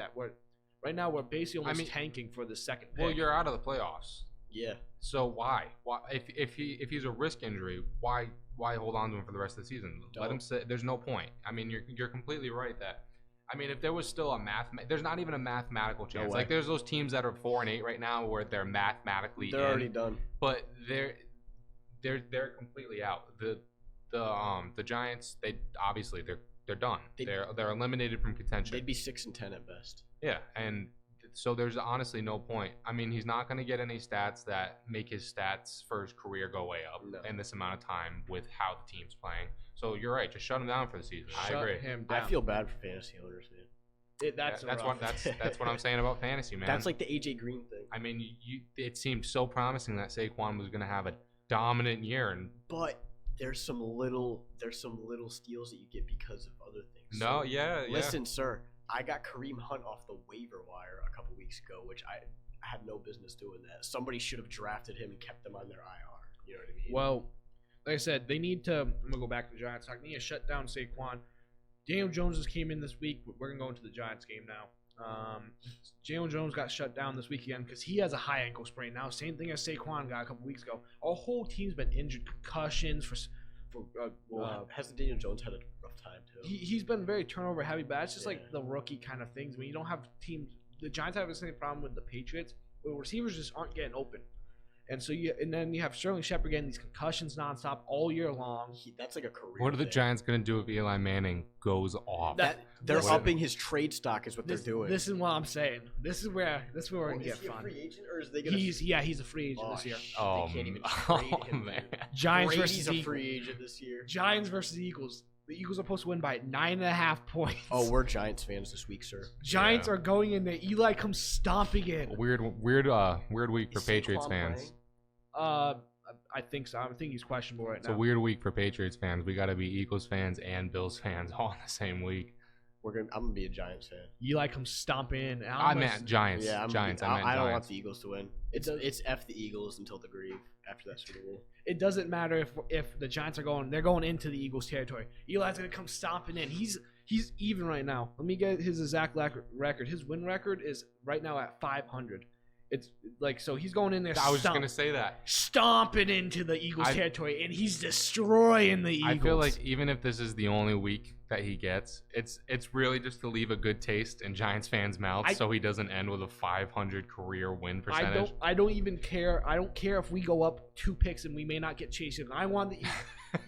right now we're basically almost tanking for the second pick. Well, you're out of the playoffs. Yeah. So why if he's a risk injury, why hold on to him for the rest of the season? Let him sit. There's no point. I mean, you're completely right that. I mean, if there was still there's not even a mathematical chance. Like there's those teams that are 4-8 right now where they're mathematically already done. But they're completely out. The Giants, they're done. They're eliminated from contention. They'd be 6-10 at best. Yeah, and so there's honestly no point. I mean, he's not going to get any stats that make his stats for his career go way up in this amount of time with how the team's playing. So you're right. Just shut him down for the season. I agree. Him down. I feel bad for fantasy owners, man. That's what I'm saying about fantasy, man. That's like the AJ Green thing. I mean, it seemed so promising that Saquon was going to have a dominant year, but there's some little steals that you get because of other things. No, yeah. Listen, sir, I got Kareem Hunt off the waiver wire a couple weeks ago, which I had no business doing that. Somebody should have drafted him and kept him on their IR. You know what I mean? Well, like I said, they need to. I'm gonna go back to the Giants talk. They need to shut down Saquon. Daniel Jones just came in this week. We're gonna go into the Giants game now. Daniel Jones got shut down this week again because he has a high ankle sprain now. Same thing as Saquon got a couple weeks ago. Our whole team's been injured, concussions hasn't Daniel Jones had a rough time too? He's been very turnover heavy, but it's just like the rookie kind of things. When you don't have teams, the Giants have the same problem with the Patriots. Where receivers just aren't getting open. And so then you have Sterling Shepard getting these concussions nonstop all year long. That's like a career. What are the Giants going to do if Eli Manning goes off? They're upping his trade stock, is what they're doing. This is what I'm saying. This is where we're gonna get fun. Is he a free agent, or is they gonna? He's a free agent this year. They can't even trade him. Man. Giants Brady's versus a Eagles. free agent this year. Giants versus Eagles. The Eagles are supposed to win by 9.5 points. Oh, we're Giants fans this week, sir. Giants are going in there. Eli comes stomping in. Weird week for Patriots fans. I think so. I think he's questionable right now. It's a weird week for Patriots fans. We got to be Eagles fans and Bills fans all in the same week. I'm gonna be a Giants fan. Eli comes stomping in. I meant Giants. Yeah, Giants. I don't want the Eagles to win. It's F the Eagles until the grave after that Super Bowl. It doesn't matter if the Giants are they're going into the Eagles territory. Eli's gonna come stomping in. He's even right now. Let me get his exact record. His win record is right now at 500. It's like, so he's going in there. I was just gonna say that, stomping into the Eagles territory, and he's destroying the Eagles. I feel like even if this is the only week that he gets, it's really just to leave a good taste in Giants fans' mouths, so he doesn't end with a 500 career win percentage. I don't even care. I don't care if we go up 2 picks and we may not get chased. I want the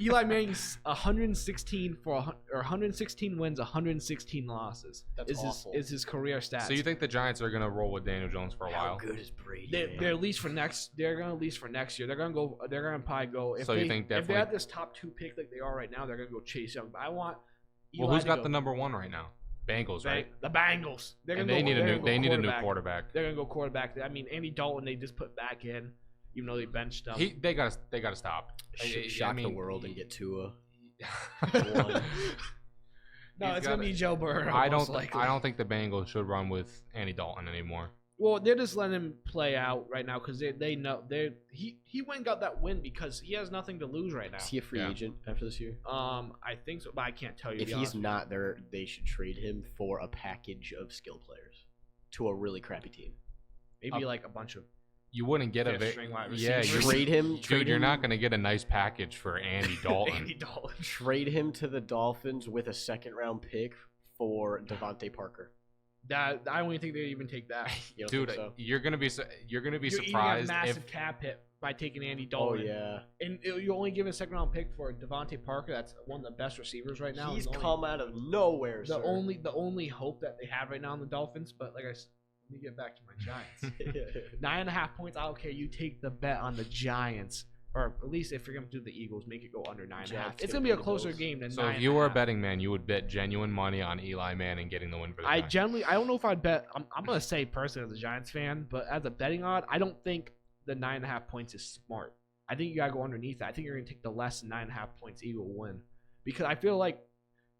Eli Manning's 116 wins, 116 losses. That's awful. Is his career stats. So you think the Giants are gonna roll with Daniel Jones for a while? How good is Brady? They're at least for next. They're gonna least for next year. They're gonna go. They're gonna probably go. If you think if they're at this top 2 pick like they are right now, they're gonna go Chase Young. But I want. Well, who's got the number 1 right now? Bengals, right? The Bengals. They need a new quarterback. They're gonna go quarterback. I mean, Andy Dalton they just put back in, even though they benched him. They gotta stop. Shock the world and get Tua. No, it's gonna be Joe Burrow. I don't think the Bengals should run with Andy Dalton anymore. Well, they're just letting him play out right now because they know he went and got that win because he has nothing to lose right now. Is he a free agent after this year? I think so, but I can't tell you. If he's not there, they should trade him for a package of skill players to a really crappy team. Maybe like a bunch of. You wouldn't get a trade him. Dude, you're not gonna get a nice package for Andy Dalton. Andy Dalton. Trade him to the Dolphins with a 2nd-round pick for Devontae Parker. I don't even think they even take that. Dude, so? you're gonna be surprised. Eating a massive cap hit by taking Andy Dalton. Oh yeah, and you only give a 2nd-round pick for Devontae Parker. That's one of the best receivers right now. He's come out of nowhere. The only hope that they have right now in the Dolphins. But like I said, let me get back to my Giants. 9.5 points. I don't care. You take the bet on the Giants. Or at least if you're going to do the Eagles, make it go under 9.5. It's going to be a closer game than 9.5. So if you were a betting man, you would bet genuine money on Eli Manning getting the win for the Giants. I don't know if I'd bet. I'm going to say personally as a Giants fan, but as a betting odd, I don't think the 9.5 points is smart. I think you got to go underneath that. I think you're going to take the less than 9.5 points Eagle win. Because I feel like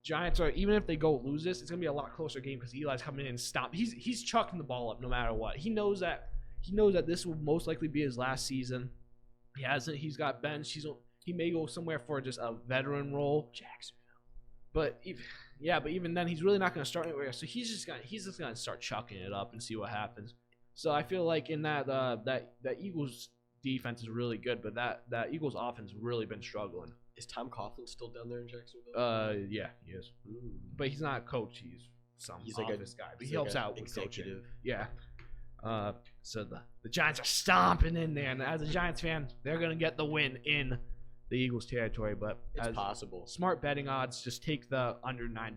Giants are, even if they go lose this, it's going to be a lot closer game because Eli's coming in and stop. He's chucking the ball up no matter what. He knows that this will most likely be his last season. He hasn't. He's got bench. He may go somewhere for just a veteran role. Jacksonville. But even then, he's really not going to start anywhere. So he's just going to start chucking it up and see what happens. So I feel like in that Eagles defense is really good, but that Eagles offense has really been struggling. Is Tom Coughlin still down there in Jacksonville? Yeah, he is. But he's not a coach. He's like office guy. But he helps like out with executive. coaching. Yeah. So the Giants are stomping in there, and as a Giants fan, they're gonna get the win in the Eagles territory. But it's possible. Smart betting odds, just take the under 9.5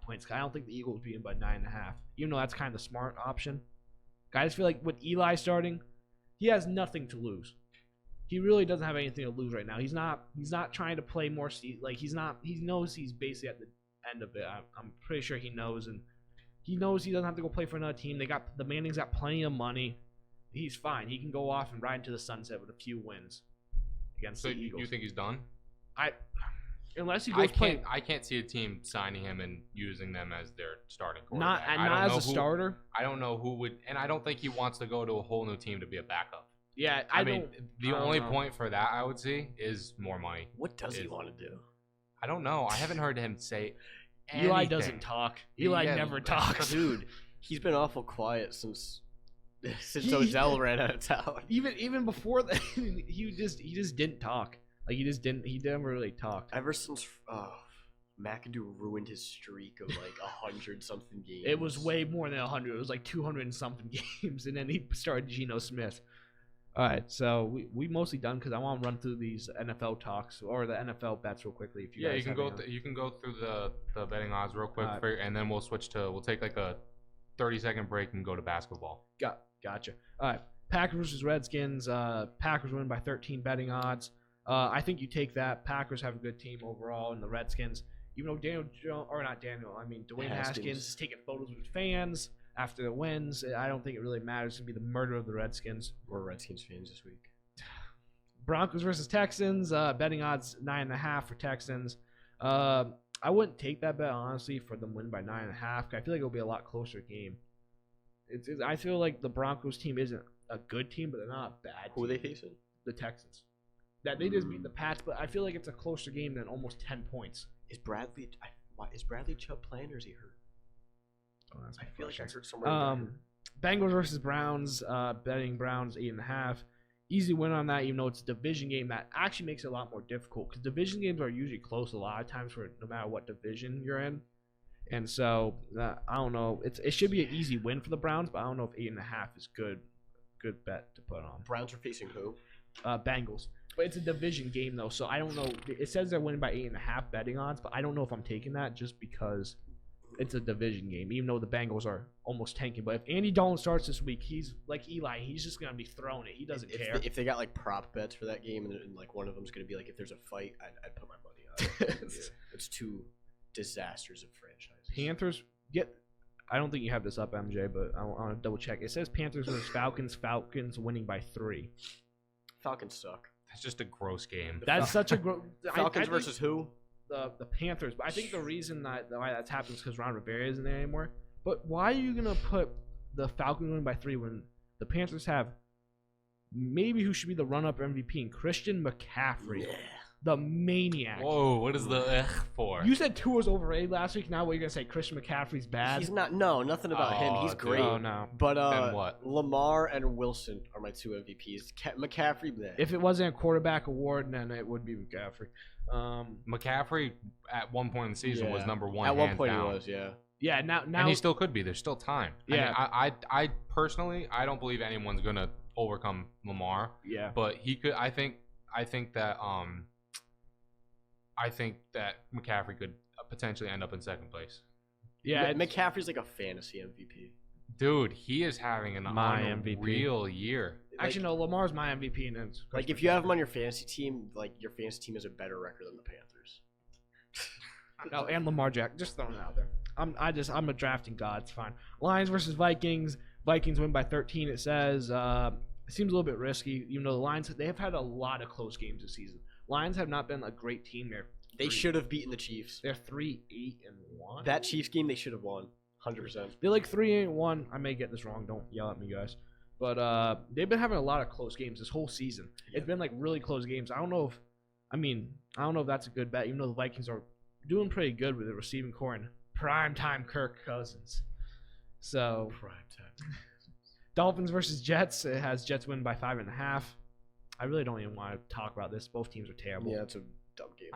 points. I don't think the Eagles beat him by 9.5, even though that's kind of the smart option. Guys feel like with Eli starting, he has nothing to lose. He really doesn't have anything to lose right now. He's not trying to play more. Like he knows he's basically at the end of it. I'm pretty sure he knows, and he knows he doesn't have to go play for another team. The Manning's got plenty of money. He's fine. He can go off and ride into the sunset with a few wins against the Eagles. You think he's done? Unless he goes play. I can't see a team signing him and using them as their starting quarterback. Not as a starter. I don't know who would, and I don't think he wants to go to a whole new team to be a backup. Yeah, I mean, don't- the I don't only know. point for that I would see is more money. What does he want to do? I don't know. I haven't heard him say Eli anything. doesn't talk. Eli Yeah, never talks. Dude, he's been awful quiet since Odell ran out of town. Even before that, he just didn't talk. Like he never really talked. Ever since McAdoo ruined his streak of like 100-something games. It was way more than 100. It was like 200 and something games, and then he started Geno Smith. All right, so we mostly done because I want to run through these NFL talks or the NFL bets real quickly. If you guys you can have go. any. You can go through the betting odds real quick, Alright. and then we'll switch to. We'll take like a 30-second break and go to basketball. Gotcha. All right, Packers versus Redskins. Packers win by 13 betting odds. I think you take that. Packers have a good team overall, and the Redskins, even though Dwayne Haskins is taking photos with fans after the wins, I don't think it really matters. It's going to be the murder of the Redskins. We're Redskins fans this week. Broncos versus Texans. Betting odds 9.5 for Texans. I wouldn't take that bet, honestly, for them win by 9.5. I feel like it'll be a lot closer game. I feel like the Broncos team isn't a good team, but they're not a bad team. Who are they facing? The Texans. That they just beat the Pats, but I feel like it's a closer game than almost 10 points. Is Bradley Chubb playing or is he hurt? Oh, that's I my feel like I question. heard somewhere. Bengals versus Browns. Betting Browns 8.5. Easy win on that, even though it's a division game. That actually makes it a lot more difficult because division games are usually close a lot of times for no matter what division you're in. And so I don't know. It should be an easy win for the Browns, but I don't know if 8.5 is good bet to put on. Browns are facing who? Bengals. But it's a division game though, so I don't know. It says they're winning by 8.5 betting odds, but I don't know if I'm taking that just because it's a division game. Even though the Bengals are almost tanking, but if Andy Dalton starts this week, he's like Eli. He's just gonna be throwing it. He doesn't care. If they got like prop bets for that game, and like one of them's gonna be like if there's a fight, I'd put my money on it. It's two disasters of franchises. Panthers I don't think you have this up, MJ, but I want to double check. It says Panthers versus Falcons. Falcons winning by 3. Falcons suck. That's just a gross game. That's such a Falcons versus who? The Panthers. But I think the reason why that's happened is because Ron Rivera isn't there anymore. But why are you gonna put the Falcons winning by 3 when the Panthers have maybe who should be the run-up MVP and Christian McCaffrey, the maniac? Whoa, what is the for? You said Tua's overrated last week. Now what, you're gonna say Christian McCaffrey's bad? He's not. No, nothing about him. He's dude. great. Oh no. But Then what? Lamar and Wilson are my 2 MVPs. McCaffrey, bleh. If it wasn't a quarterback award, then it would be McCaffrey. McCaffrey at one point in the season was number 1. At one hands point down. he was, yeah. Yeah, now And he still could be. There's still time. Yeah. I mean, I personally, I don't believe anyone's gonna overcome Lamar. yeah. But he could. I think that McCaffrey could potentially end up in second place. Yeah, McCaffrey's like a fantasy MVP. Dude, he is having an My MVP. unreal year. Actually, no. Lamar's my MVP, and then it's Like if you have him on your fantasy team, like your fantasy team has a better record than the Panthers. no, and Lamar Jack. Just throwing it out there. I'm a drafting god. It's fine. Lions versus Vikings. Vikings win by 13. It says it seems a little bit risky. You know, the Lions, they have had a lot of close games this season. Lions have not been a great team. They should have beaten the Chiefs. They're 3-8-1. That Chiefs game they should have won. 100%. They're like 3-1. I may get this wrong. Don't yell at me, guys. But they've been having a lot of close games this whole season. Yeah. It's been like really close games. I don't know if that's a good bet. Even though the Vikings are doing pretty good with the receiving core and primetime Kirk Cousins. So Prime time. Dolphins versus Jets. It has Jets win by 5.5. I really don't even want to talk about this. Both teams are terrible. Yeah, it's a dumb game.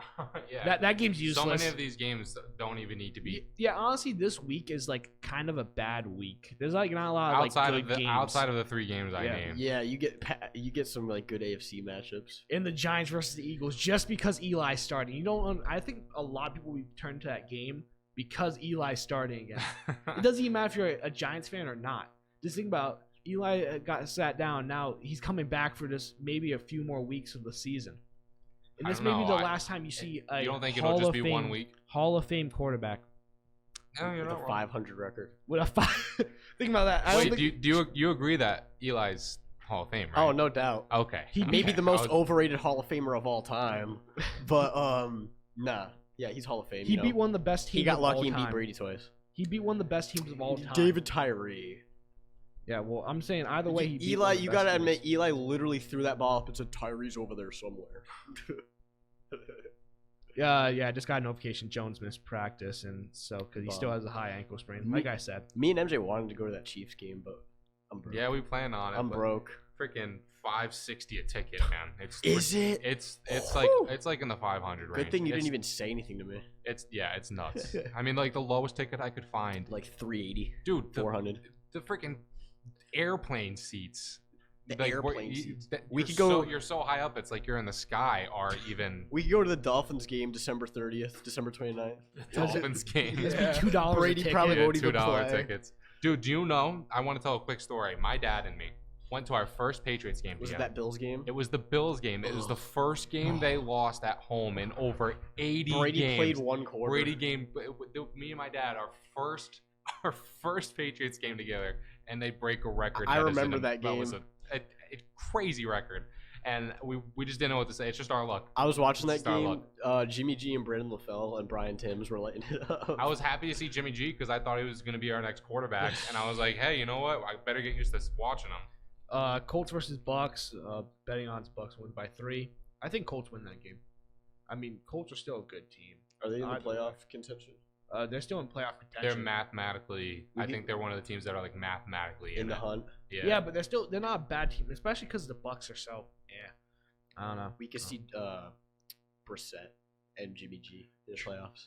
Yeah. That game's useless. So many of these games don't even need to be Yeah, honestly, this week is like kind of a bad week. There's like not a lot of outside like of good the games. outside of the 3 games I Yeah. named. Yeah, you get some like good AFC matchups. In the Giants versus the Eagles, just because Eli's starting. You don't. I think a lot of people will turn to that game because Eli's starting again. It doesn't even matter if you're a Giants fan or not. Just think about Eli got sat down. Now he's coming back for just maybe a few more weeks of the season. And this may be the last time you see a You don't think Hall it'll just of be Fame, 1 week? Hall of Fame quarterback No, you're With not a wrong. 500 record. with a 5. Think about that. I don't Wait, think do you agree that Eli's Hall of Fame, right? Oh, no doubt. Okay. He Maybe Okay. the most I was- overrated Hall of Famer of all time. But nah. Yeah, he's Hall of Fame. he you know. beat one of the best teams. He got of all lucky and beat time. Brady twice. He beat one of the best teams of all time. David Tyree. Yeah, well, I'm saying either way, he beat Eli, one of the you best gotta teams. admit, Eli literally threw that ball up and said, Tyree's over there somewhere. Yeah, I just got a notification Jones missed practice, and so because he still has a high ankle sprain, like I said. Me and MJ wanted to go to that Chiefs game, but I'm broke. Yeah, we plan on it. I'm broke. Freaking $560 a ticket, man. Is it? It's like in the 500 range. Good thing you didn't even say anything to me. It's nuts. I mean, like the lowest ticket I could find, Like 380, dude. 400. The freaking airplane seats. The Like, airplane seats. We could go. You're so high up, it's like you're in the sky. Are even We could go to the Dolphins game December 30th, December 29th. Dolphins game. It's be $2 Brady a ticket. probably won't even $2 play. tickets. Dude, do you know? I want to tell a quick story. My dad and me went to our first Patriots game Was it together. that Bills game? It was the Bills game. It was the first game they lost at home in over 80 Brady games. played one quarter. Brady game. Me and my dad, our first Patriots game together, and they break a record. I remember that game. That was a crazy record, and we just didn't know what to say. It's just our luck. I was watching that It's our game. Jimmy G and Brandon LaFell and Brian Timms were lighting it up. I was happy to see Jimmy G because I thought he was going to be our next quarterback, and I was like, hey, you know what? I better get used to watching him. Colts versus Bucks. Betting odds Bucks win by 3. I think Colts win that game. I mean, Colts are still a good team. Are they in the playoff contention? They're still in playoff contention. They're mathematically. I think they're one of the teams that are like mathematically in the it. hunt. Yeah, but they're not a bad team, especially because the Bucks are so. Yeah, I don't know. We could see Brissett and Jimmy G in the playoffs.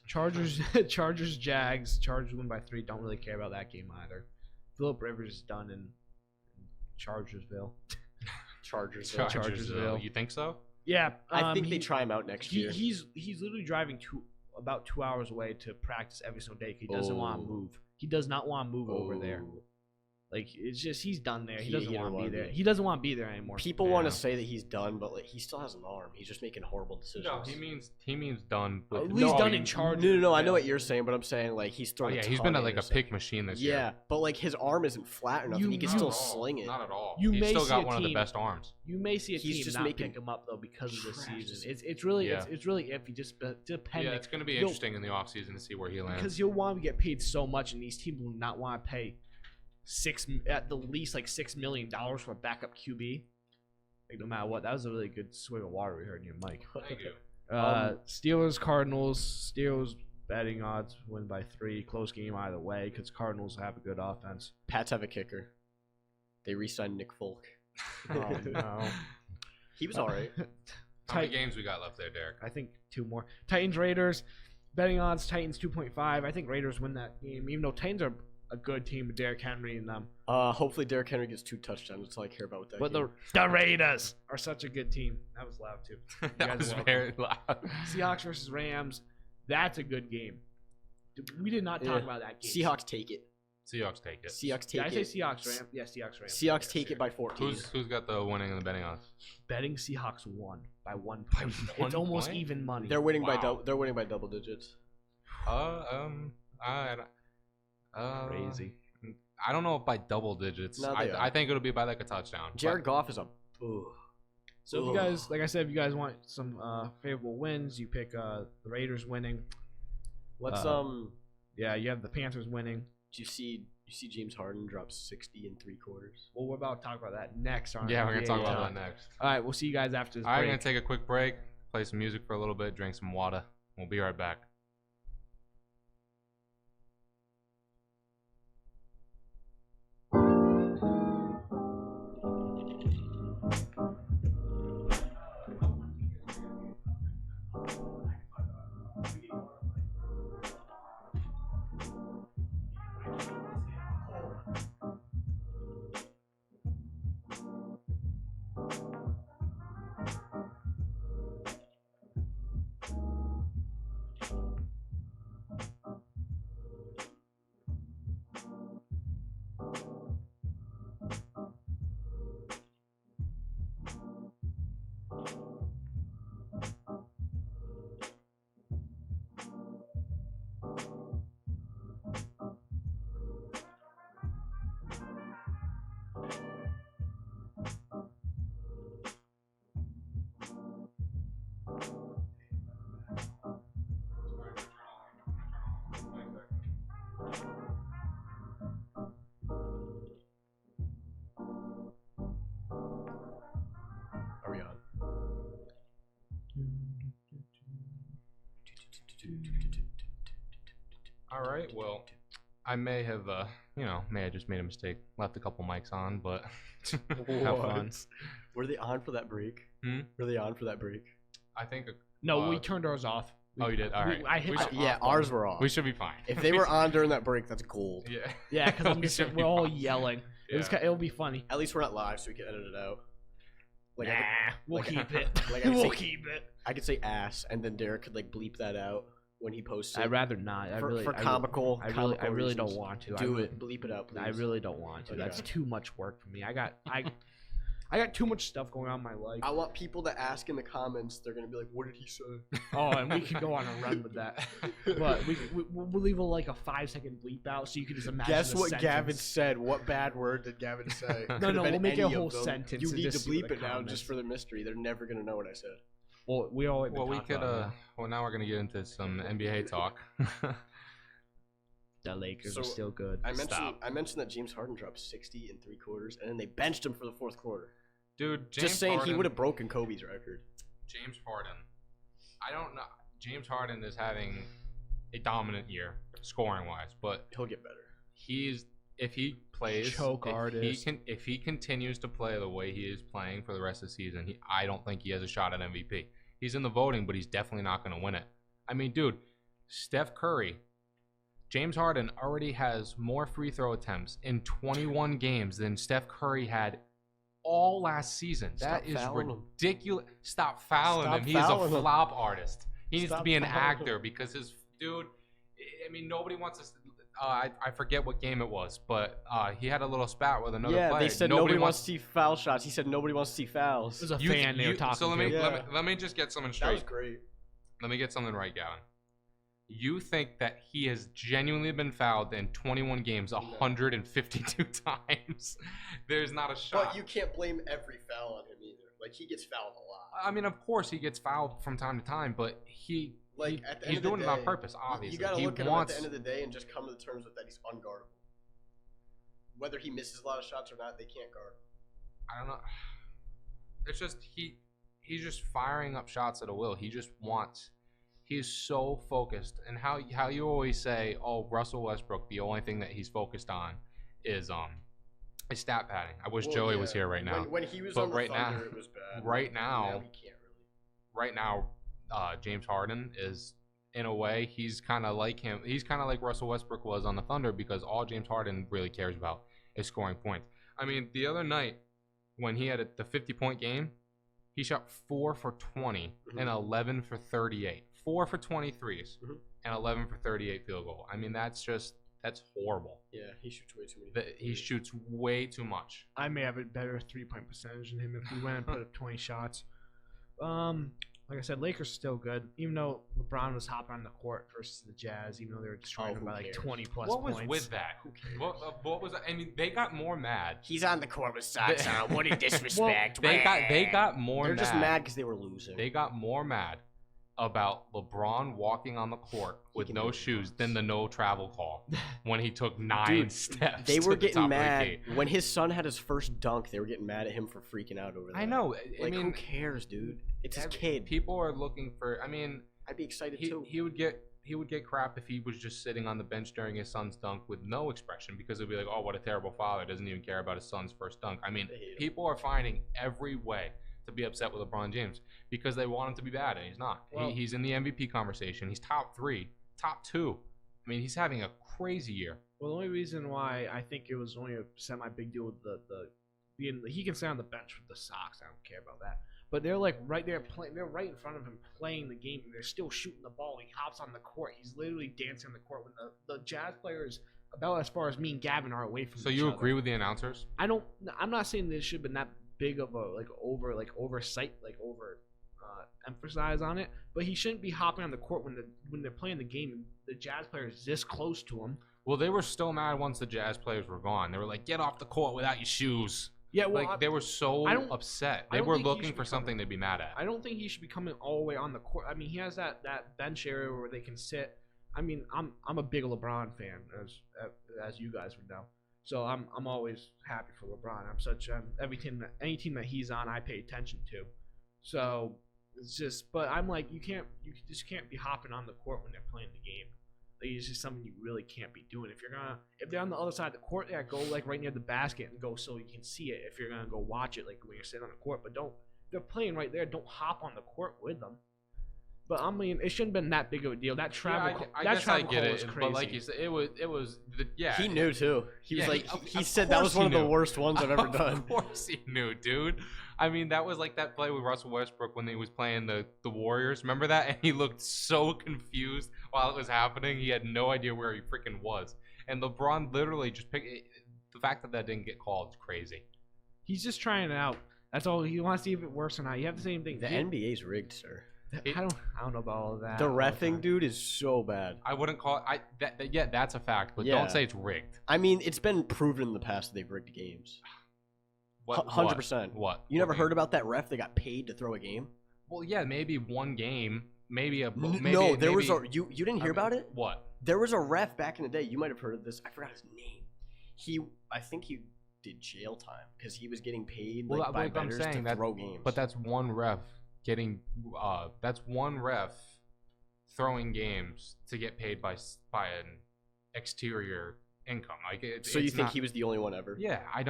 Chargers, Jags. Chargers win by 3. Don't really care about that game either. Phillip Rivers is done in Chargersville. Chargersville. You think so? Yeah, I think they try him out next year. He's literally driving about 2 hours away to practice every single day. He doesn't want to move. He does not want to move over there. Like, it's just he's done there. He doesn't want to be there. He doesn't want to be there anymore. People want to say that he's done, but like he still has an arm. He's just making horrible decisions. No, he means done. He's done in charge. No. I know what you're saying, but I'm saying like he's throwing. Yeah, he's been like a pick machine this year. Yeah, but like his arm isn't flat enough, and he can still sling it. Not at all. You He's may still see got a one of the team- best arms. You may see a He's team just not making pick him up though because of the trash season. It's really Yeah. it's really iffy. Just depending. Yeah, it's going to be interesting in the offseason to see where he lands. Because you'll want to get paid so much, and these teams will not want to pay at the least like $6 million for a backup QB. Like no matter what, that was a really good swig of water we heard in your mic. Thank you. Steelers, Cardinals. Steelers betting odds win by 3. Close game either way because Cardinals have a good offense. Pats have a kicker. They re-signed Nick Folk. Oh no. He was all right. How many games we got left there, Derek? I think 2 more. Titans, Raiders. Betting odds, Titans 2.5. I think Raiders win that game, even though Titans are a good team with Derrick Henry and them. Hopefully Derrick Henry gets 2 touchdowns. That's all I care about with that. But game. the Raiders are such a good team. That was loud too. That was very loud. Seahawks versus Rams. That's a good game. We did not talk about that game. Seahawks take it. Seahawks take it. Seahawks take Did I it. say Seahawks Rams? Yeah, Seahawks Rams. Seahawks take it by 14. Who's got the winning and the betting odds? Betting Seahawks won by 1 point. It's almost point? even money. They're winning by double digits. Crazy. I don't know if by double digits. No, they are. I think it'll be by like a touchdown. Jared Goff is a. So if you guys, like I said, if you guys want some favorable wins, you pick the Raiders winning. Let's Yeah, you have the Panthers winning. Do you see James Harden drop 60 in 3 quarters? Well, we're about to talk about that next. Yeah, we're gonna talk about that next. All right, we'll see you guys after this All right, break. we're gonna take a quick break, play some music for a little bit, drink some water. We'll be right back. All right. Well, I may have, may have just made a mistake, left a couple mics on, but have fun. Were they on for that break? Hmm? Were they on for that break? I think. No, we turned ours off. Oh, you did. All right. I hit the Yeah, off ours button. were on. We should be fine. If they were on during that break, that's gold. Yeah. Yeah, because we're all yelling. Yeah. It'll be funny. At least we're not live, so we can edit it out. Nah, we'll keep it. Like I We'll say- keep it. I could say ass, and then Derek could like bleep that out when he posts it. I'd rather not. for comical. I comical really don't reasons. want to. Do it. Bleep it out, please. I really don't want to. Okay. That's too much work for me. I got too much stuff going on in my life. I want people to ask in the comments. They're gonna be like, "What did he say?" Oh, and we can go on a run with that. But we'll leave like a 5-second bleep out so you can just imagine. Guess the what sentence. Gavin said? What bad word did Gavin say? No, Could've been we'll make it a any of whole them. sentence. You and need to just see bleep the it now comments. just for the mystery. They're never gonna know what I said. Well, we always. Well, we could. Well, now we're gonna get into some NBA talk. The Lakers So, are still good. I mentioned Stop. that James Harden dropped 60 in 3 quarters, and then they benched him for the 4th quarter. Dude, James Just saying, Harden, he would have broken Kobe's record. James Harden. I don't know. James Harden is having a dominant year, scoring wise, but He'll get better. if he plays Choke artist. if he continues to play the way he is playing for the rest of the season, I don't think he has a shot at MVP. He's in the voting, but he's definitely not going to win it. I mean, dude, Steph Curry, James Harden already has more free throw attempts in 21 games than Steph Curry had all last season. Stop That is fouling him. ridiculous. Stop fouling Stop him. He fouling is a him. flop artist. He needs to Stop be an fouling actor him. because his dude. I mean, nobody wants to. I forget what game it was, but he had a little spat with another player. They said nobody wants to see foul shots. He said nobody wants to see fouls. It was a fan they were talking so let to. me, Yeah. let me just get something That straight. was great. Let me get something right, Gavin. You think that he has genuinely been fouled in 21 games 152 times? There's not a shot. But you can't blame every foul on him either. Like, he gets fouled a lot. I mean, of course he gets fouled from time to time, but he's At the end doing of the it on day, purpose, obviously. You gotta he look at wants, him at the end of the day and just come to the terms with that he's unguardable. Whether he misses a lot of shots or not, they can't guard him. I don't know. It's just he's just firing up shots at a will. He just wants. He's so focused, and how you always say, "Oh, Russell Westbrook, the only thing that he's focused on is stat padding." I wish Joey was here right now. When he was But on the right now- Thunder, it was bad. right now- he can't really. Right now, James Harden is, in a way, he's kind of like him. He's kind of like Russell Westbrook was on the Thunder because all James Harden really cares about is scoring points. I mean, the other night when he had the 50-point game, he shot 4 for 20 and 11 for 38. 4 for 23s and 11 for 38 field goal. I mean, that's horrible. Yeah, he shoots way too many. He shoots way too much. I may have a better 3-point percentage than him if we went and put up 20 shots. Like I said, Lakers still good. Even though LeBron was hopping on the court versus the Jazz, even though they were destroying them who by like cares? 20 plus What points. was with that? What was? I mean, they got more mad. He's on the court with socks on. What a disrespect. They got more. They're mad. just mad because they were losing. They got more mad about LeBron walking on the court with can no make shoes points. than the no travel call when he took 9 Dude, steps. They were to the top getting of the mad gate. when his son had his first dunk. They were getting mad at him for freaking out over that. I know. I Like, mean, who cares, dude? It's his kid. People are looking for. I mean, I'd be excited he, too. he would get crap if he was just sitting on the bench during his son's dunk with no expression because it'd be like, oh, what a terrible father, doesn't even care about his son's first dunk. I mean, They hate him. people are finding every way to be upset with LeBron James because they want him to be bad and he's not. Well- He's in the MVP conversation. He's top 3, top 2. I mean, he's having a crazy year. Well, the only reason why I think it was only a semi big deal with the being he can stay on the bench with the Sox. I don't care about that. But they're like right there playing. They're right in front of him playing the game. And they're still shooting the ball. He hops on the court. He's literally dancing on the court when the Jazz players about as far as me and Gavin are away from. So each you other. agree with the announcers? I'm not saying this should have been that big of a oversight, emphasize on it. But he shouldn't be hopping on the court when they're playing the game and the Jazz players this close to him. Well, they were still mad once the Jazz players were gone. They were like, get off the court without your shoes. Yeah, well, Like, they were so I don't- upset. I They don't were think he looking should for be something to be mad at. I don't think he should be coming all the way on the court. I mean, he has that bench area where they can sit. I mean, I'm a big LeBron fan, as you guys would know. So I'm always happy for LeBron. I'm such any team that he's on, I pay attention to. So it's just, but I'm like, you just can't be hopping on the court when they're playing the game. Like, it's just something you really can't be doing. If they're on the other side of the court, yeah, go like right near the basket and go so you can see it. If you're gonna go watch it, like when you're sitting on the court, but don't. They're playing right there. Don't hop on the court with them. But I mean, it shouldn't have been that big of a deal. That travel, I that guess travel I get call it, was crazy. but like you said, it was yeah. He knew too. He was Yeah, like, he of said that was course one of he the knew. worst ones I've ever done. Of course he knew, dude. I mean, that was like that play with Russell Westbrook when he was playing the Warriors. Remember that? And he looked so confused while it was happening. He had no idea where he freaking was. And LeBron literally just picked it. The fact that didn't get called is crazy. He's just trying it out. That's all. He wants to see if it works or not. You have the same thing. The NBA's rigged, sir. I don't know about all of that. The reffing, dude, is so bad. I wouldn't call it. Yeah, that's a fact. But Yeah. don't say it's rigged. I mean, it's been proven in the past that they've rigged games. 100%. What? You never heard about that ref that got paid to throw a game? Well, yeah, maybe one game, maybe a. No, there was a. You didn't hear about it? What? There was a ref back in the day. You might have heard of this. I forgot his name. I think he did jail time because he was getting paid Well, by like I'm bettors saying, to throw games. But that's one ref getting. That's one ref throwing games to get paid by an exterior income. Like so you think he was the only one ever? Yeah, I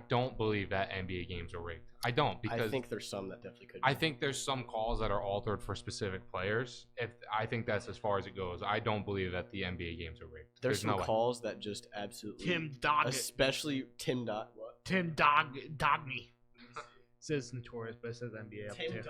don't believe that NBA games are rigged. I don't, because I think there's some that definitely could be. I think there's some calls that are altered for specific players. I think that's as far as it goes. I don't believe that the NBA games are rigged. There's some no calls that just absolutely. Tim Doggett. Especially Tim Dot. What? Tim Dogney. Says Notorious, but it says NBA up Tim there.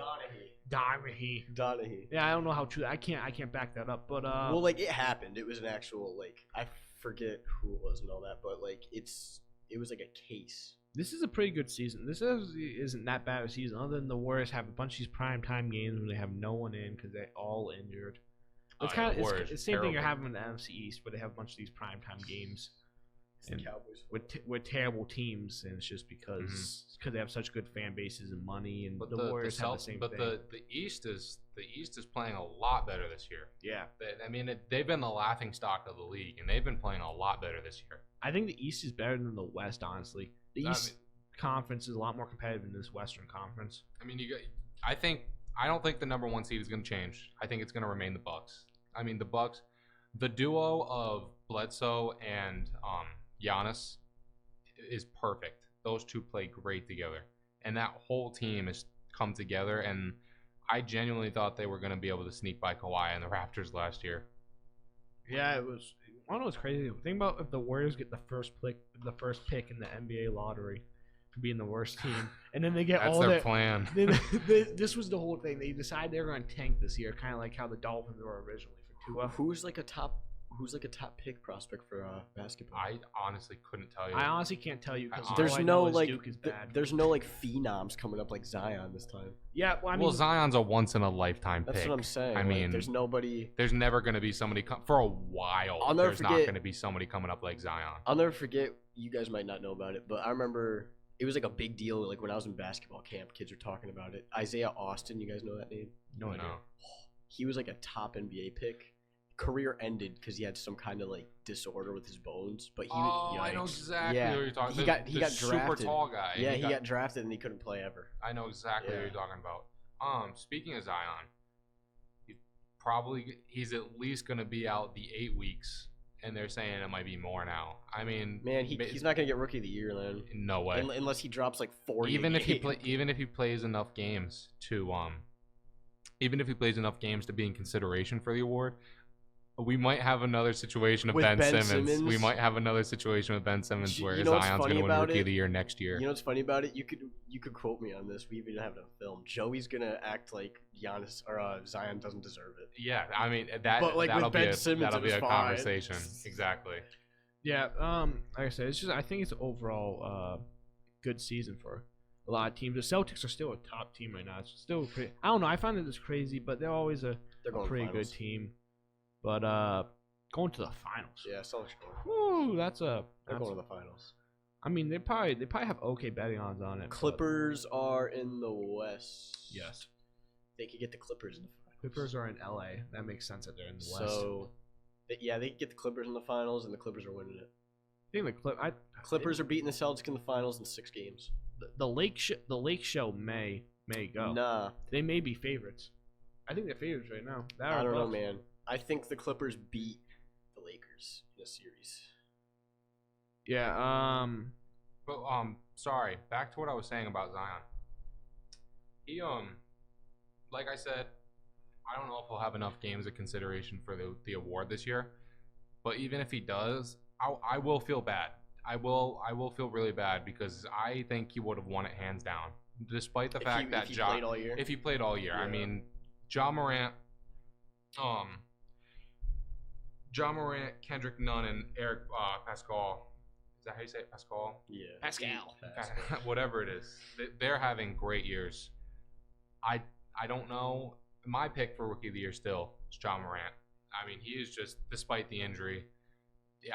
Donaghy. Donaghy. Yeah, I don't know how true. I can't back that up. But well, like it happened. It was an actual like I forget who it was and all that, but like it was like a case. This is a pretty good season. This isn't that bad a season. Other than the Warriors have a bunch of these primetime games when they have no one in because they're all injured. It's kind of it's the same thing you're having in the NFC East, where they have a bunch of these primetime games. And Cowboys with terrible teams, and it's just because they have such good fan bases and money, and but the Warriors have the same but thing. the East is playing a lot better this year. Yeah, they've been the laughing stock of the league, and they've been playing a lot better this year. I think the East is better than the West. Honestly, the East Conference is a lot more competitive than this Western Conference. I mean, I don't think the number one seed is going to change. I think it's going to remain the Bucks. I mean, the Bucks, the duo of Bledsoe and Giannis is perfect. Those two play great together, and that whole team has come together. And I genuinely thought they were going to be able to sneak by Kawhi and the Raptors last year. Yeah, it was. One was crazy. Think about if the Warriors get the first pick in the NBA lottery for being the worst team, and then they get That's all their that. plan. This was the whole thing. They decided they were going to tank this year, kind of like how the Dolphins were originally for Tua. Who's like a top pick prospect for basketball? I honestly couldn't tell you. I honestly can't tell you because there's no like Duke is bad. there's no like phenoms coming up like Zion this time. Yeah, well, I mean, Zion's a once in a lifetime pick. That's what I'm saying. I mean, there's nobody. There's never going to be somebody for a while. I'll never there's not forget- going to be somebody coming up like Zion. I'll never forget. You guys might not know about it, but I remember it was like a big deal. Like when I was in basketball camp, kids were talking about it. Isaiah Austin, you guys know that name? no idea. He was like a top NBA pick. Career ended because he had some kind of like disorder with his bones. But he, I know exactly Yeah. what you're talking. He about. got drafted. Super tall guy. Yeah, he got drafted and he couldn't play ever. I know exactly what Yeah. you're talking about. Speaking of Zion, he's at least going to be out the 8 weeks, and they're saying it might be more now. I mean, Man, he's not gonna get Rookie of the Year then. no way. Unless he drops like 40. Even if he plays enough games to be in consideration for the award, we might have another situation of With Ben Ben Simmons. Simmons? We might have another situation with Ben Simmons where You know what's Zion's funny going to win about Rookie it? of the Year next year. You know what's funny about it? You could quote me on this. We even have it on film. Joey's gonna act like Giannis or Zion doesn't deserve it. Yeah, I mean But, like, that'll with be Ben Simmons, that'll it be was a fine. conversation. Exactly. Yeah, like I said, it's just I think it's overall good season for a lot of teams. The Celtics are still a top team right now. It's still pretty, I don't know. I find it just crazy, but they're always a pretty good team. But going to the finals. Yeah, Celtics. Woo, They're going to the finals. I mean, they probably have okay betting odds on it. Clippers are in the West. Yes. They could get the Clippers in the finals. Clippers are in LA. That makes sense that they're in the West. So, they could get the Clippers in the finals, and the Clippers are winning it. I think the Clippers are beating the Celtics in the finals in 6 games. the Lake Show may go. Nah, They may be favorites. I think they're favorites right now. I don't know, man. I think the Clippers beat the Lakers in a series. Yeah. But sorry. Back to what I was saying about Zion. He like I said, I don't know if he'll have enough games of consideration for the award this year. But even if he does, I will feel bad. I will feel really bad because I think he would have won it hands down, despite the fact that if he played all year. If he played all year, Yeah. I mean, Ja Morant, Kendrick Nunn, and Eric Pascal. Is that how you say it? Pascal? Yeah. Pascal. Whatever it is, they're having great years. I don't know. My pick for Rookie of the Year still is Ja Morant. I mean, he is just, despite the injury,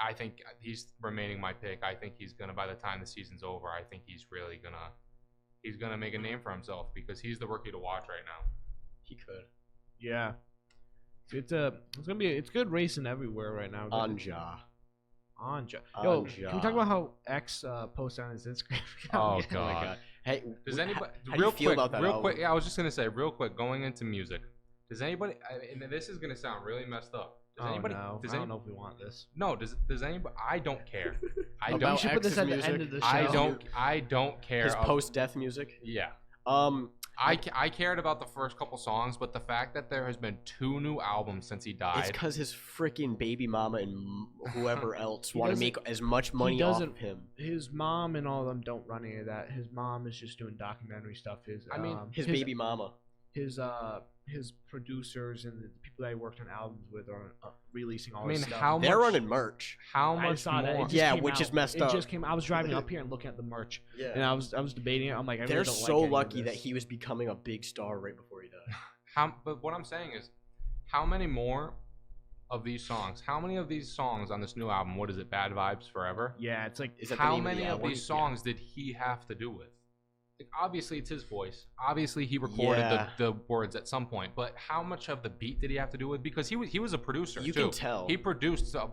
I think he's remaining my pick. I think he's gonna, by the time the season's over, I think he's really gonna make a name for himself because he's the rookie to watch right now. He could. Yeah. It's good racing everywhere right now. On Ja. Yo, can we talk about how X posted on his Instagram? Oh Oh my god. Hey, Does anybody how do you feel about that real album? quick? Yeah, I was just gonna say real quick. Going into music, does anybody? And this is gonna sound really messed up. Does anybody? No. Does I don't know if we want this. No. Does anybody? I don't care. I About don't. We should put this X's at the music? end of the show. I don't care. His post-death music. Yeah. I I cared about the first couple songs, but the fact that there has been 2 new albums since he It's died. because his freaking baby mama and whoever else He want to doesn't- make as much money off doesn't- of him. His mom and all of them don't run any of that. His mom is just doing documentary stuff. His baby mama. His producers and the people that he worked on albums with are releasing all I mean, his stuff. how They're much- running merch. How I much saw that. It more? just Yeah, came which is out. messed It up. just came. I was driving up here and looking at the merch, and Yeah. I was debating it. I'm like, I really They're don't so like any of lucky that this. he was becoming a big star right before he died. But what I'm saying is, how many more of these songs? How many of these songs on this new album? What is it? Bad Vibes Forever. Yeah, it's like Is that the How name many the of album? these songs did he have to do with? Like, obviously, it's his voice. Obviously, he recorded Yeah. the words at some point. But how much of the beat did he have to do with? Because he was a producer. You too. can tell. He produced a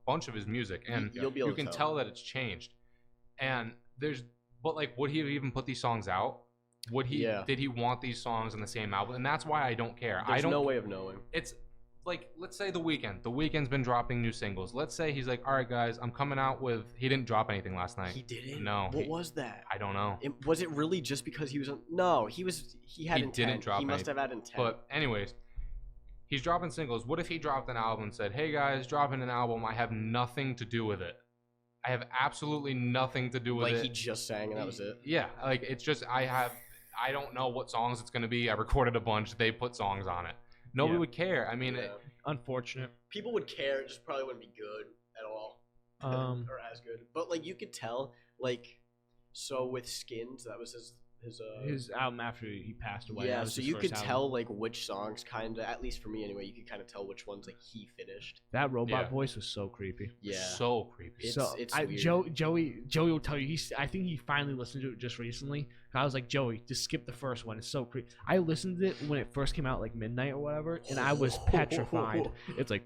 bunch of his music, and You'll be able you to can tell that it's changed. And but like, would he have even put these songs out? Would he? Yeah. Did he want these songs on the same album? And that's why I don't care. I There's don't. no way of knowing. It's like, let's say The Weeknd. The Weeknd's been dropping new singles. Let's say he's like, all right, guys, I'm coming out with. He didn't drop anything last night. He didn't. No. What was that? I don't know. Was it really just because he was? No, he was. He had He intent. didn't drop He must anything. have had intent. But anyways, he's dropping singles. What if he dropped an album and said, hey guys, dropping an album. I have nothing to do with it. I have absolutely nothing to do with it. like he just sang and that was it. Yeah, like it's just I don't know what songs it's gonna be. I recorded a bunch. They put songs on it. Nobody Yeah. would care. I mean, Yeah. unfortunate. People would care. It just probably wouldn't be good at all. Or as good. But like you could tell, like, so with Skins, that was His album after he passed away. that yeah, was so his you first could album. tell like which songs kind of, at least for me anyway, you could kind of tell which ones like he finished. That robot Yeah. voice was so creepy. Yeah. so creepy. It's weird. Joey will tell you. I think he finally listened to it just recently. I was like, Joey, just skip the first one. It's so creepy. I listened to it when it first came out, like midnight or whatever, and I was petrified. It's like,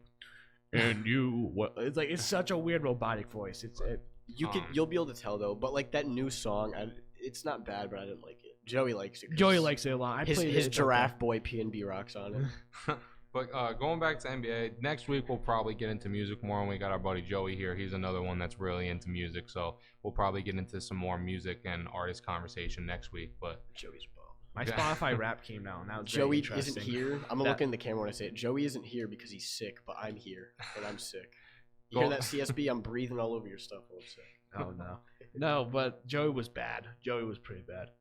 and you, what? It's like it's such a weird robotic voice. You'll be able to tell though, but like that new song, it's not bad, but I didn't like it. Joey likes it. 'cause Joey likes it a lot. I his played his it, it's giraffe boy PNB rocks on it. But going back to NBA, next week we'll probably get into music more, and we got our buddy Joey here. He's another one that's really into music, so we'll probably get into some more music and artist conversation next week. But Joey's bum. My Yeah. Spotify Rap came out, and that was very Joey interesting. isn't here. I'm gonna That- look in the camera when I say it. Joey isn't here because he's sick, but I'm here and I'm sick. You Go- hear that CSB? I'm breathing all over your stuff. I'm sick. Oh no, no, but Joey was bad. Joey was pretty bad.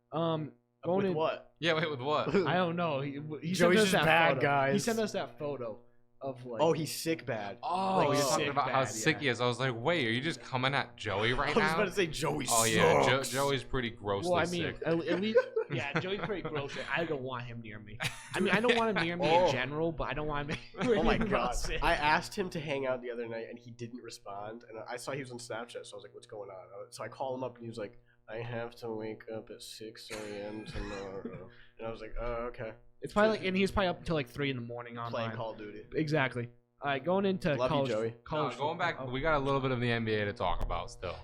Going With in, what? yeah, wait, with what? I don't know. He Joey's sent us just that bad, photo. He guys. sent us that photo of like. Oh, he's sick bad. Oh, Like, you're sick talking about how bad, sick yeah. he is. I was like, wait, are you just coming at Joey I right was now? about to say Joey Oh yeah, sucks. Joey's pretty grossly well, I mean, sick. at least, yeah, Joey's pretty gross. I don't want him near me. I mean, I don't want him near me Oh. in general, but I don't want him. Oh my about god! sick. I asked him to hang out the other night and he didn't respond. And I saw he was on Snapchat, so I was like, "What's going on?" So I call him up and he was like, "I have to wake up at 6 a.m. tomorrow." And I was like, "Oh, okay." It's probably like, and he's probably up until like 3 in the morning Playing online. Call of Duty. Exactly. All right, going into Love you, college. Joey. College Going back, football. we got a little bit of the NBA to talk about still.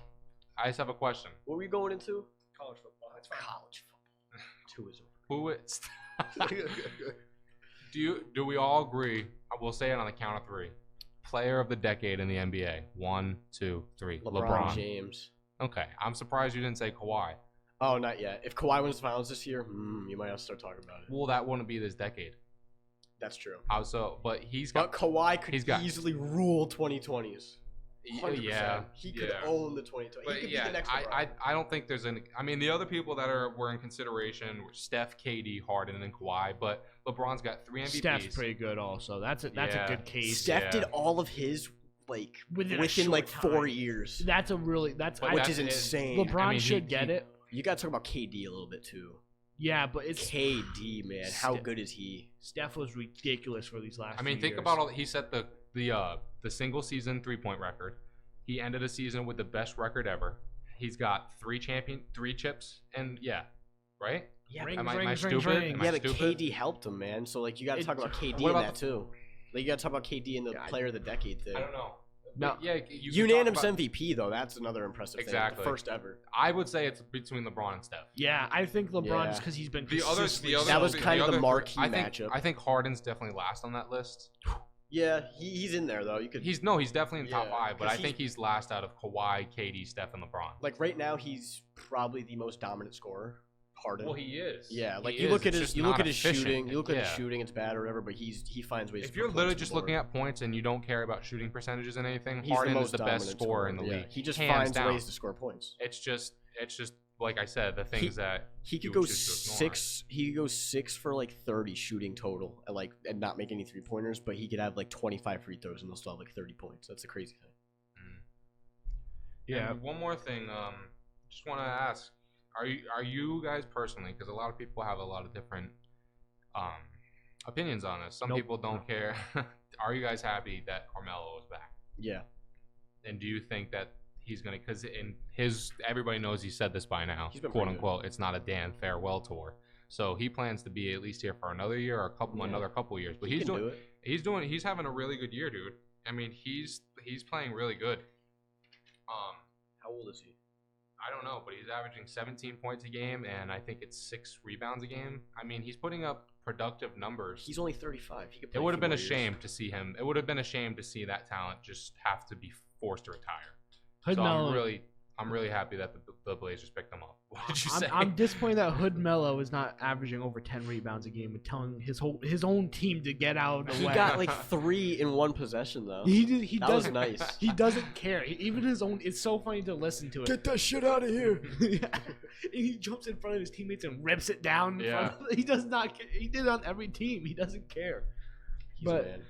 I just have a question. What were you going into? college football. That's fine. College football. 2 is Who is? over. Do we all agree? We'll say it on the count of 3. Player of the decade in the NBA. 1, 2, 3. LeBron James. Okay, I'm surprised you didn't say Kawhi. Oh, not yet. If Kawhi wins the finals this year, you might have to start talking about it. Well, that wouldn't be this decade. That's true. But Kawhi could easily rule 2020s. 100%. Yeah, he could own the 2020. But he could be the next I don't think there's any. I mean, the other people that were in consideration were Steph, KD, Harden, and Kawhi. But LeBron's got 3 MVPs. Steph's pretty good, also. That's a good case. Steph did all of his within like 4 years. Which is insane. LeBron should get it. You got to talk about KD a little bit too. Yeah, but it's KD, man. How good is he? Steph was ridiculous for these last. Think years. about all. He set the single season 3-point record. He ended the season with the best record ever. He's got 3 chips, and right? Yeah, am I stupid? But KD helped him, man. So you got to talk about KD in that too. You got to talk about KD in the Player of the Decade thing. I don't know. No, yeah, unanimous MVP though. That's another impressive thing. The first ever. I would say it's between LeBron and Steph. Yeah, I think LeBron just because he's been that was kind of the marquee matchup. I think Harden's definitely last on that list. Yeah, he's in there though. He's definitely in the top 5, but I think he's last out of Kawhi, KD, Steph, and LeBron. Like right now, he's probably the most dominant scorer. Harden. Well, he is. Yeah, you look at his shooting. You look at his shooting; it's bad or whatever. But he finds ways. If you're literally just looking at points and you don't care about shooting percentages and anything, Harden is the best scorer in the league. He just finds ways to score points. It's just like I said, the things that he could go 6. He could go 6 for 30 shooting total, and not make any 3-pointers. But he could have 25 free throws and they'll still have 30 points. That's a crazy thing. Yeah. And one more thing, just want to ask. Are you guys personally, because a lot of people have a lot of different opinions on this. Some people don't care. Are you guys happy that Carmelo is back? Yeah. And do you think that he's going to, because everybody knows he said this by now, quote unquote, it's not a damn farewell tour. So he plans to be at least here for another year or another couple years. But he's having a really good year, dude. I mean, he's playing really good. How old is he? I don't know, but he's averaging 17 points a game, and I think it's 6 rebounds a game. I mean, he's putting up productive numbers. He's only 35. He could play it would have been a shame to see him. It would have been a shame to see that talent just have to be forced to retire. So I'm really happy that the Blazers picked him up. What did you say? I'm disappointed that Hood Melo is not averaging over 10 rebounds a game and telling his own team to get out of the way. He got 3 in one possession though. That was nice. He doesn't care. Even his own. It's so funny to listen to it. Get that shit out of here. And he jumps in front of his teammates and rips it down. He does not. He did it on every team. He doesn't care.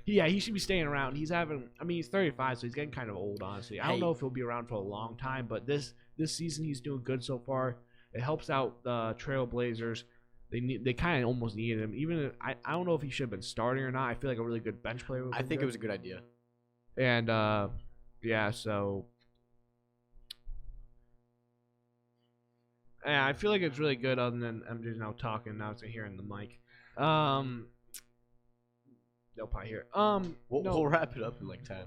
He should be staying around. He's 35, so he's getting kind of old, honestly. I don't know if he'll be around for a long time, but this season he's doing good so far. It helps out the Trailblazers. They kind of almost needed him. Even I don't know if he should have been starting or not. I feel like a really good bench player. I think it was a good idea. And so I feel like it's really good. Other than I'm just now talking, now it's hearing the mic. They'll probably hear. We'll wrap it up in 10.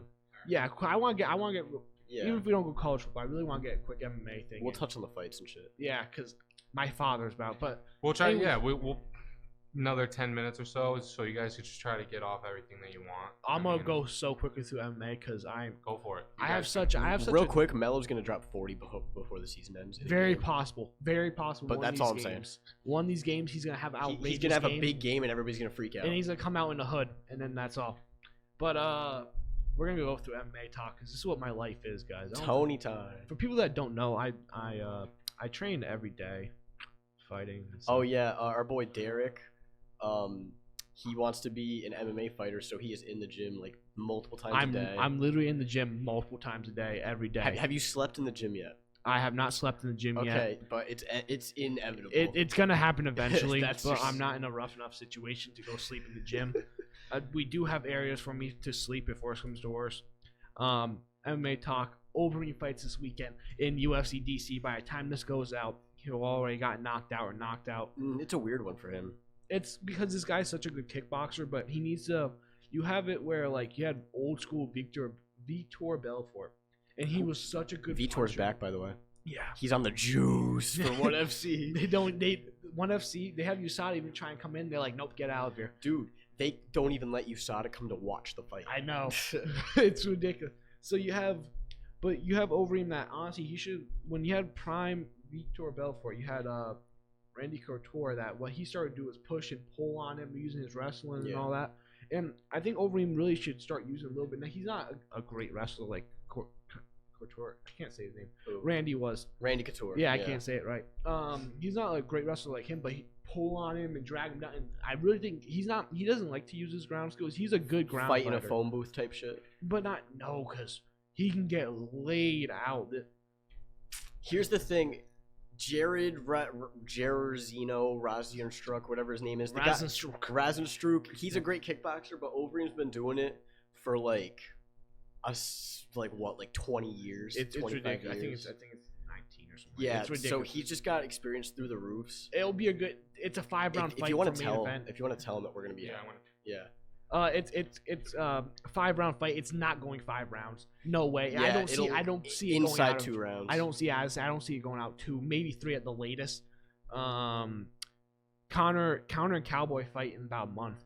Yeah, I want to get. Even if we don't go college football, I really want to get a quick MMA thing. We'll touch on the fights and shit. Yeah, because my father's about. But we'll try. Yeah, we'll another 10 minutes or so you guys could just try to get off everything that you want. I'm gonna go so quickly through MMA because go for it. I have such real quick. Melo's gonna drop 40 before the season ends. Very possible. But that's all I'm saying. One of these games, he's gonna have outrageous. He's gonna have a big game and everybody's gonna freak out. And he's gonna come out in the hood, and then that's all. But we're gonna go through MMA talk because this is what my life is, guys. Tony time. For people that don't know, I train every day, fighting. Oh yeah, our boy Derrick. He wants to be an MMA fighter, so he is in the gym multiple times a day. I'm literally in the gym multiple times a day, every day. Have you slept in the gym yet? I have not slept in the gym yet. Okay, but it's inevitable. It's gonna happen eventually, but I'm not in a rough enough situation to go sleep in the gym. We do have areas for me to sleep if worse comes to worse. MMA talk. Overeem fights this weekend in UFC DC. By the time this goes out, he'll already got knocked out or knocked out. It's a weird one for him. It's because this guy's such a good kickboxer, but he needs to. You have it where you had old school Vitor Belfort, and he was such a good. Vitor's back, by the way. Yeah, he's on the juice for ONE FC. ONE FC. They have USADA even try and come in. They're like, nope, get out of here, dude. They don't even let USADA come to watch the fight. I know. It's ridiculous. So you have Overeem that honestly he should, when you had prime Vitor Belfort, you had Randy Couture that what he started to do was push and pull on him using his wrestling and all that. And I think Overeem really should start using a little bit. Now he's not a great wrestler like Couture. I can't say his name. Ooh. Randy was. Randy Couture. Yeah, I can't say it right. He's not a great wrestler like him, but he pull on him and drag him down. And I really think he doesn't like to use his ground skills. He's a good ground fighting fighter. a phone booth type shit. But because he can get laid out. Here's the thing. Jared Razienstruck, whatever his name is. Razenstruck. He's a great kickboxer, but Overeem's been doing it for like 20 years. It's 25 ridiculous. years. I think it's 19 or something. Yeah, it's ridiculous. so he's just got experience through the roofs. It'll be it's a 5-round fight. If you want for to main tell event. if you want to tell him that we're gonna be It's a 5-round fight. It's not going 5 rounds. No way. Yeah, I don't see it inside going 2 rounds. I don't see it going out 2, maybe 3 at the latest. Connor and Cowboy fight in about a month.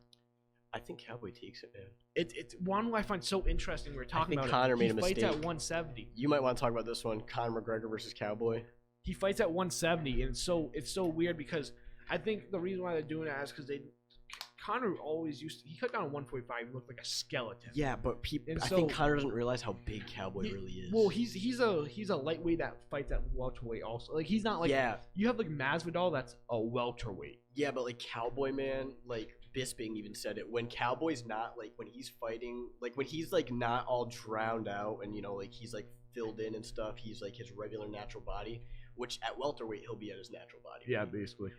I think Cowboy takes it, man. It's one who I find so interesting. We're talking about Connor made a he fights mistake. at 170. You might want to talk about this one, Conor McGregor versus Cowboy. He fights at 170, and it's so weird because I think the reason why they're doing that is because Connor always he cut down to 145 and looked like a skeleton. Yeah, but I think Connor doesn't realize how big Cowboy really is. Well, he's a lightweight that fights at welterweight also. Like he's not like you have like Masvidal that's a welterweight. Yeah, but like Cowboy, man, like Bisping even said it, when Cowboy's not like when he's fighting, like when he's like not all drowned out and like he's like filled in and stuff, he's like his regular natural body, which at welterweight he'll be at his natural body. Yeah, basically.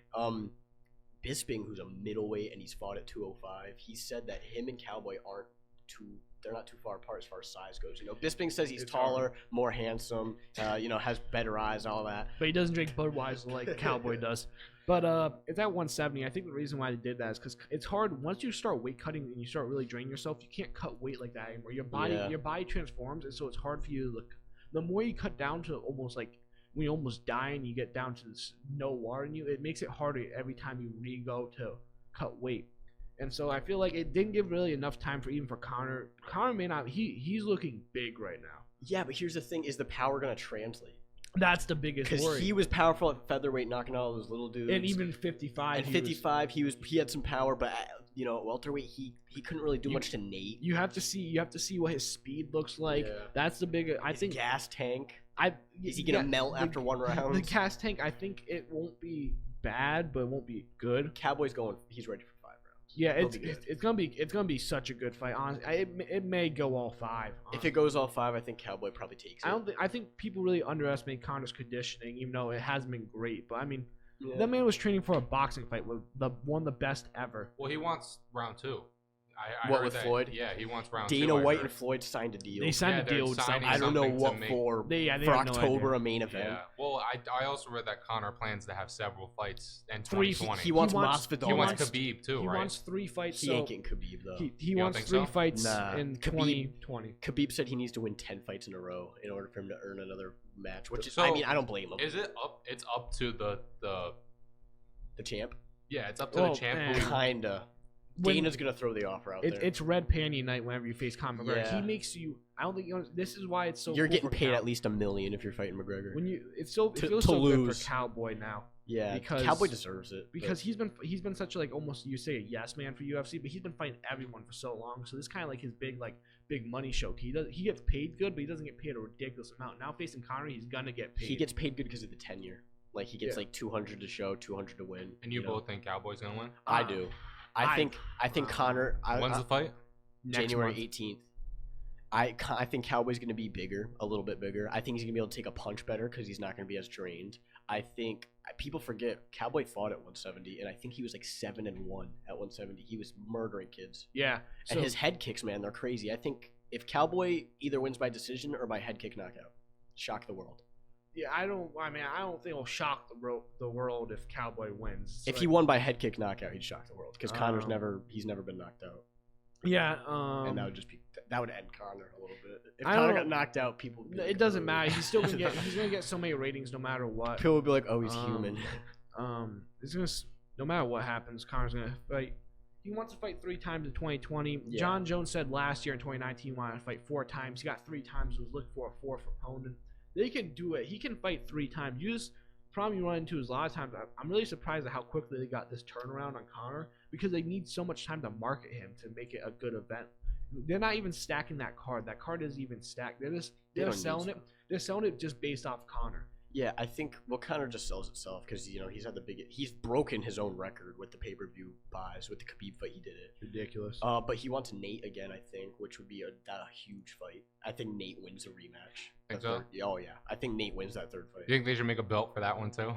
Bisping, who's a middleweight and he's fought at 205, he said that him and Cowboy they're not too far apart as far as size goes. Bisping says he's taller, more handsome, has better eyes, all that. But he doesn't drink Budweiser like Cowboy does. But it's at 170. I think the reason why they did that is because it's hard once you start weight cutting and you start really draining yourself. You can't cut weight like that anymore. Your body transforms, and so it's hard for you to look. The more you cut down to almost like when you almost die and you get down to no water in you, it makes it harder every time you re-go to cut weight. And so I feel like it didn't give really enough time for Connor. Connor may not. He's looking big right now. Yeah, but here's the thing: is the power gonna translate? That's the biggest worry. Because he was powerful at featherweight, knocking out all those little dudes. And even 55. At 55, he had some power, but at welterweight, he couldn't really do much to Nate. You have to see what his speed looks like. Yeah. That's the big. I think gas tank. Is he gonna melt after 1 round? The gas tank. I think it won't be bad, but it won't be good. Cowboy's going. He's ready for 5 rounds. Yeah, it's gonna be such a good fight. Honestly, it may go all 5. Honestly. If it goes all 5, I think Cowboy probably takes it. I think people really underestimate Connor's conditioning, even though it hasn't been great. But I mean, that man was training for a boxing fight with one of the best ever. Well, he wants round 2. I what heard with that, Floyd? Yeah, he wants round 2. Dana White and Floyd signed a deal. They signed a deal with something. I don't know what for. They for October, a main event. Yeah. Well, I also read that Conor plans to have several fights in 2020. He wants Masvidal. He wants Khabib too, right? He wants 3 fights. He ain't getting Khabib though. He wants 3 fights in 2020. Khabib said he needs to win 10 fights in a row in order for him to earn another match. Which is, I don't blame him. Is it up? It's up to the champ. Yeah, it's up to the champ. Kinda. Dana's gonna throw the offer out there. It's red panty night whenever you face Conor McGregor. Yeah. He makes you. I don't think this is why it's so. You're getting paid at least $1 million if you're fighting McGregor. It feels so good for Cowboy now. Yeah, because Cowboy deserves it. Because he's been such a almost you say a yes man for UFC, but he's been fighting everyone for so long. So this kind of like his big money show. He gets paid good, but he doesn't get paid a ridiculous amount. Now facing Conor, he's gonna get paid. He gets paid good because of the tenure. Like he gets 200 to show, 200 to win. And you both think Cowboy's gonna win? I do. I think Conor. When's the fight? January 18th. I think Cowboy's going to be bigger, a little bit bigger. I think he's going to be able to take a punch better because he's not going to be as drained. I think people forget Cowboy fought at 170, and I think he was 7-1 at 170. He was murdering kids. Yeah. And his head kicks, man, they're crazy. I think if Cowboy either wins by decision or by head kick knockout, shock the world. Yeah, I don't think it'll shock the world if Cowboy wins. If he won by head kick knockout, he'd shock the world because Conor's never been knocked out. Yeah, and that would end Conor a little bit. If Conor got knocked out, people would be it doesn't matter. He's still gonna get so many ratings no matter what. People would be like, "Oh, he's human." It's gonna no matter what happens, Conor's gonna fight. He wants to fight 3 times in 2020. Yeah. John Jones said last year in 2019 he wanted to fight 4 times. He got 3 times. Was looking for a 4th opponent. They can do it. He can fight 3 times. You just problem you run into is a lot of times I'm really surprised at how quickly they got this turnaround on Conor because they need so much time to market him to make it a good event. They're not even stacking that card. That card isn't even stacked. They're selling it. They're selling it just based off Conor. Yeah, I think Conor just sells itself because he's broken his own record with the pay-per-view buys with the Khabib fight. He did it Ridiculous. but he wants Nate again, I think, which would be a huge fight. I think Nate wins a rematch. Think so? Oh yeah, I think Nate wins that 3rd fight. You think they should make a belt for that one too?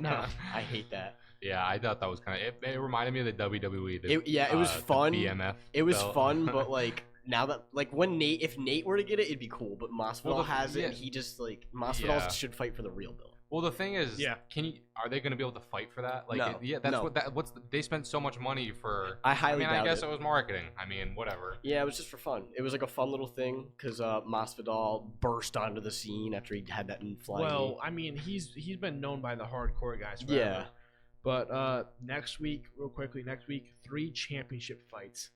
No, I hate that. Yeah, I thought that was kind of. It reminded me of the WWE. It was fun. The BMF. It was belt. fun, but like now that if Nate were to get it, it'd be cool. But Masvidal has it, and he just Masvidal should fight for the real belt. Well, the thing is, are they going to be able to fight for that? Like, No, that's they spent so much money for. I guess it was marketing. I mean, whatever. Yeah, it was just for fun. It was like a fun little thing because Masvidal burst onto the scene after he had that flying. Well, I mean, he's been known by the hardcore guys forever. Yeah. But next week, 3 championship fights.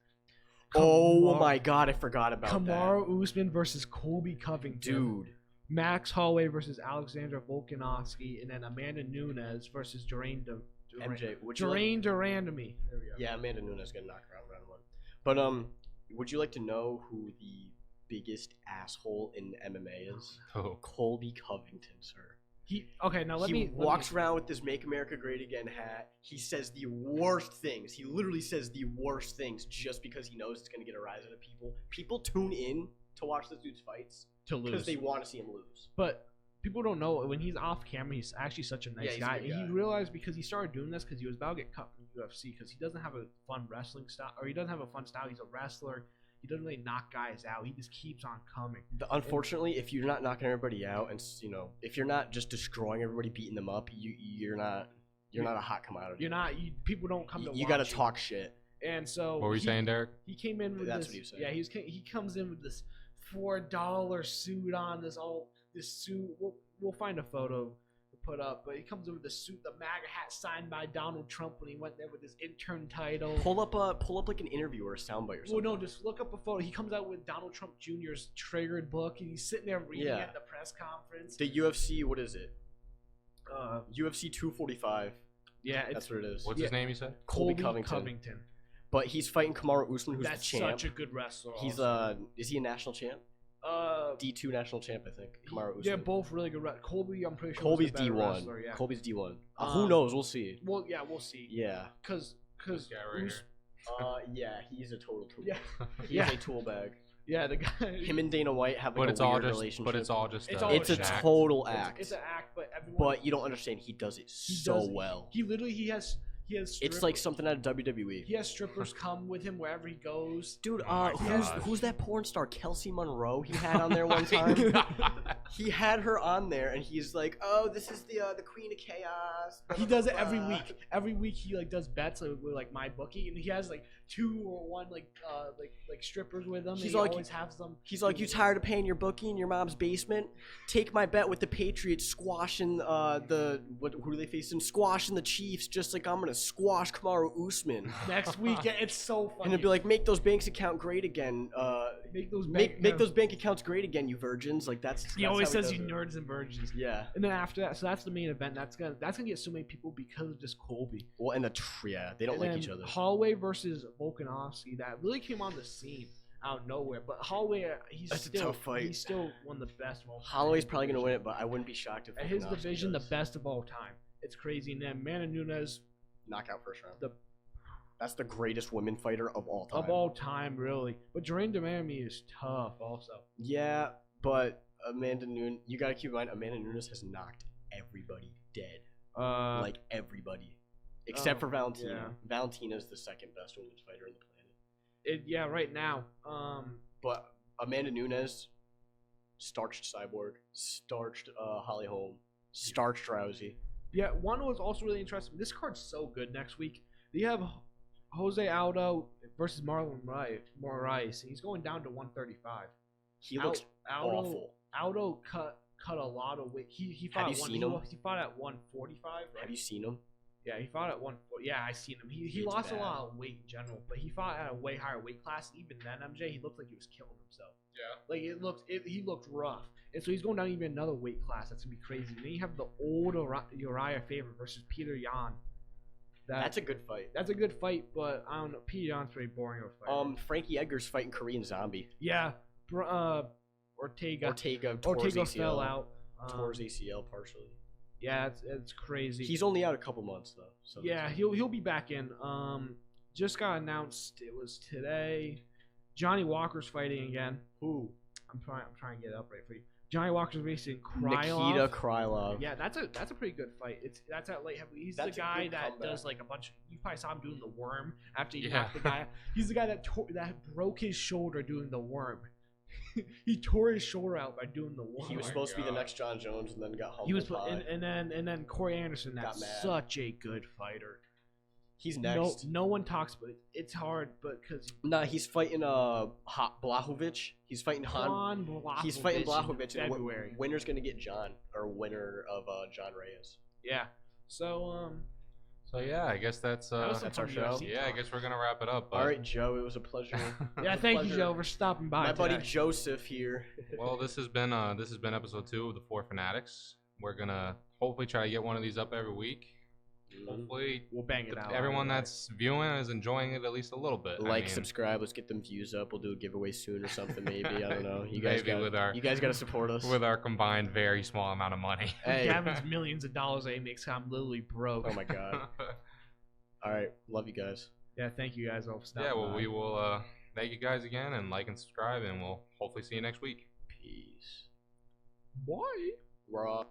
Oh my God, I forgot about Kamaru Usman versus Colby Covington. Dude. Max Holloway versus Alexander Volkanovski, and then Amanda Nunes versus Durandamy. There we go. Yeah, Amanda Nunes got knocked out round 1. But would you like to know who the biggest asshole in MMA is? Oh. Colby Covington, sir. He walks around with this "Make America Great Again" hat. He says the worst things. He literally says the worst things just because he knows it's going to get a rise out of people. People tune in to watch this dude's fights to lose because they want to see him lose. But people don't know when he's off camera, he's actually such a nice guy. And he realized because he started doing this because he was about to get cut from the UFC because he doesn't have a fun wrestling style, or he doesn't have a fun style. He's a wrestler. He doesn't really knock guys out. He just keeps on coming. Unfortunately, if you're not knocking everybody out, and if you're not just destroying everybody, beating them up, you're not a hot commodity. You're not. People don't come to. You got to talk shit. And so. What were you saying, Derek? He came in with That's this. What he was saying. Yeah, he comes in with this $4 suit on. This suit. We'll find a photo to put up, but he comes in with the suit, the MAGA hat signed by Donald Trump when he went there with his intern title. Pull up like an interview or a soundbite or something. Well, no, just look up a photo. He comes out with Donald Trump Jr.'s triggered book, and he's sitting there reading at the press conference. The UFC, what is it? UFC 245. Yeah, that's what it is. What's his name? You said Colby Covington. But he's fighting Kamaru Usman, who's the champ. That's such a good wrestler. He's is he a national champ? D2 national champ, I think. Kamaru Usman. They're both really good wrestlers. Colby, I'm pretty sure. Colby's D1. Wrestler, yeah. Colby's D1. Who knows? We'll see. Well, yeah, we'll see. Yeah. Because yeah, he's a total tool. Yeah. He's a tool bag. Yeah, the guy. Him and Dana White have like a weird relationship. But it's all just. It's a total act. It's an act, but everyone. But you don't understand. He does it so well. He literally he has. It's like something out of WWE. He has strippers come with him wherever he goes. Dude, who's that porn star, Kelsey Monroe? He had on there one time. He had her on there, and he's like, "Oh, this is the Queen of Chaos." He does it every week. Every week he does bets with my bookie, and he has 2 or 1 strippers with him. He always has them. He's like, "You tired of paying your bookie in your mom's basement? Take my bet with the Patriots squashing who do they face? Squashing the Chiefs, just like I'm gonna squash Kamaru Usman next week." It's so funny. And it'd be like, "Make those banks account great again. Make those bank accounts great again, you virgins." He always says, "You nerds and virgins." Yeah. And then after that, so that's the main event. That's gonna get so many people because of just Colby. Well, and they don't like each other. Holloway versus Volkanovski, that really came on the scene out of nowhere. But Holloway, That's a tough fight. He's still one of the best of all time. Holloway's probably gonna win it, but I wouldn't be shocked if at his division, the best of all time. It's crazy. And then Amanda Nunes, knockout first round. That's the greatest women fighter of all time. Of all time, really. But Durandamy is tough, also. Yeah, but Amanda Nunes, you gotta keep in mind, Amanda Nunes has knocked everybody dead. Everybody, except for Valentina. Yeah. Valentina's the second best women's fighter on the planet. Right now. But Amanda Nunes, starched Cyborg, starched Holly Holm, starched Rousey. Yeah, one was also really interesting. This card's so good next week. They have Jose Aldo versus Marlon Moraes. He's going down to 135. He looks awful. Aldo cut a lot of weight. He fought. Have you seen him? He fought at 145. Right? Have you seen him? Yeah, he fought at 140. Yeah, I seen him. He He's lost a bad. lot of weight in general, but he fought at a way higher weight class. Even then, MJ, he looked like he was killing himself. Yeah. Like he looked rough, and so he's going down even another weight class. That's gonna be crazy. And then you have the old Uriah Faber versus Peter Yan. That's a good fight. That's a good fight, but I don't know. Peter Yan's pretty boring of a fight. Frankie Edgar's fighting Korean Zombie. Yeah, Ortega tore his ACL. fell out. Tore his ACL partially. Yeah, it's crazy. He's only out a couple months though. So yeah, he'll be back in. Just got announced. It was today. Johnny Walker's fighting again. Who? I'm trying to get it up right for you. Johnny Walker's facing Krylov. Nikita Krylov. Yeah, that's a pretty good fight. That's at light heavyweight. He's the guy that does like a bunch. You probably saw him doing the worm after he knocked the guy. He's the guy that broke his shoulder doing the worm. He tore his shoulder out by doing the worm. He was supposed to be the next John Jones, and then got humbled. He was, and then Corey Anderson. That's mad. such a good fighter. He's next. No one talks about it. It's hard, but because he's fighting Blachowicz. He's fighting Han. Blachowicz. He's fighting Blachowicz in February. Winner's gonna get John, or winner of John Reyes. Yeah. So yeah, I guess that's our show. Yeah, I guess we're gonna wrap it up. All right, Joe, it was a pleasure. Yeah, thank you, Joe, for stopping by. My buddy Joseph here. Well, this has been episode 2 of the 4 Fanatics. We're gonna hopefully try to get one of these up every week. Hopefully, we'll bang it out. Everyone that's viewing is enjoying it at least a little bit. Subscribe. Let's get them views up. We'll do a giveaway soon or something. Maybe I don't know. You guys gotta support us with our combined very small amount of money. Hey. Gavin's millions of dollars that he makes, I'm literally broke. Oh my god. All right, love you guys. Yeah, thank you guys all for stopping by. We will thank you guys again and like and subscribe, and we'll hopefully see you next week. Peace. Bye. Raw.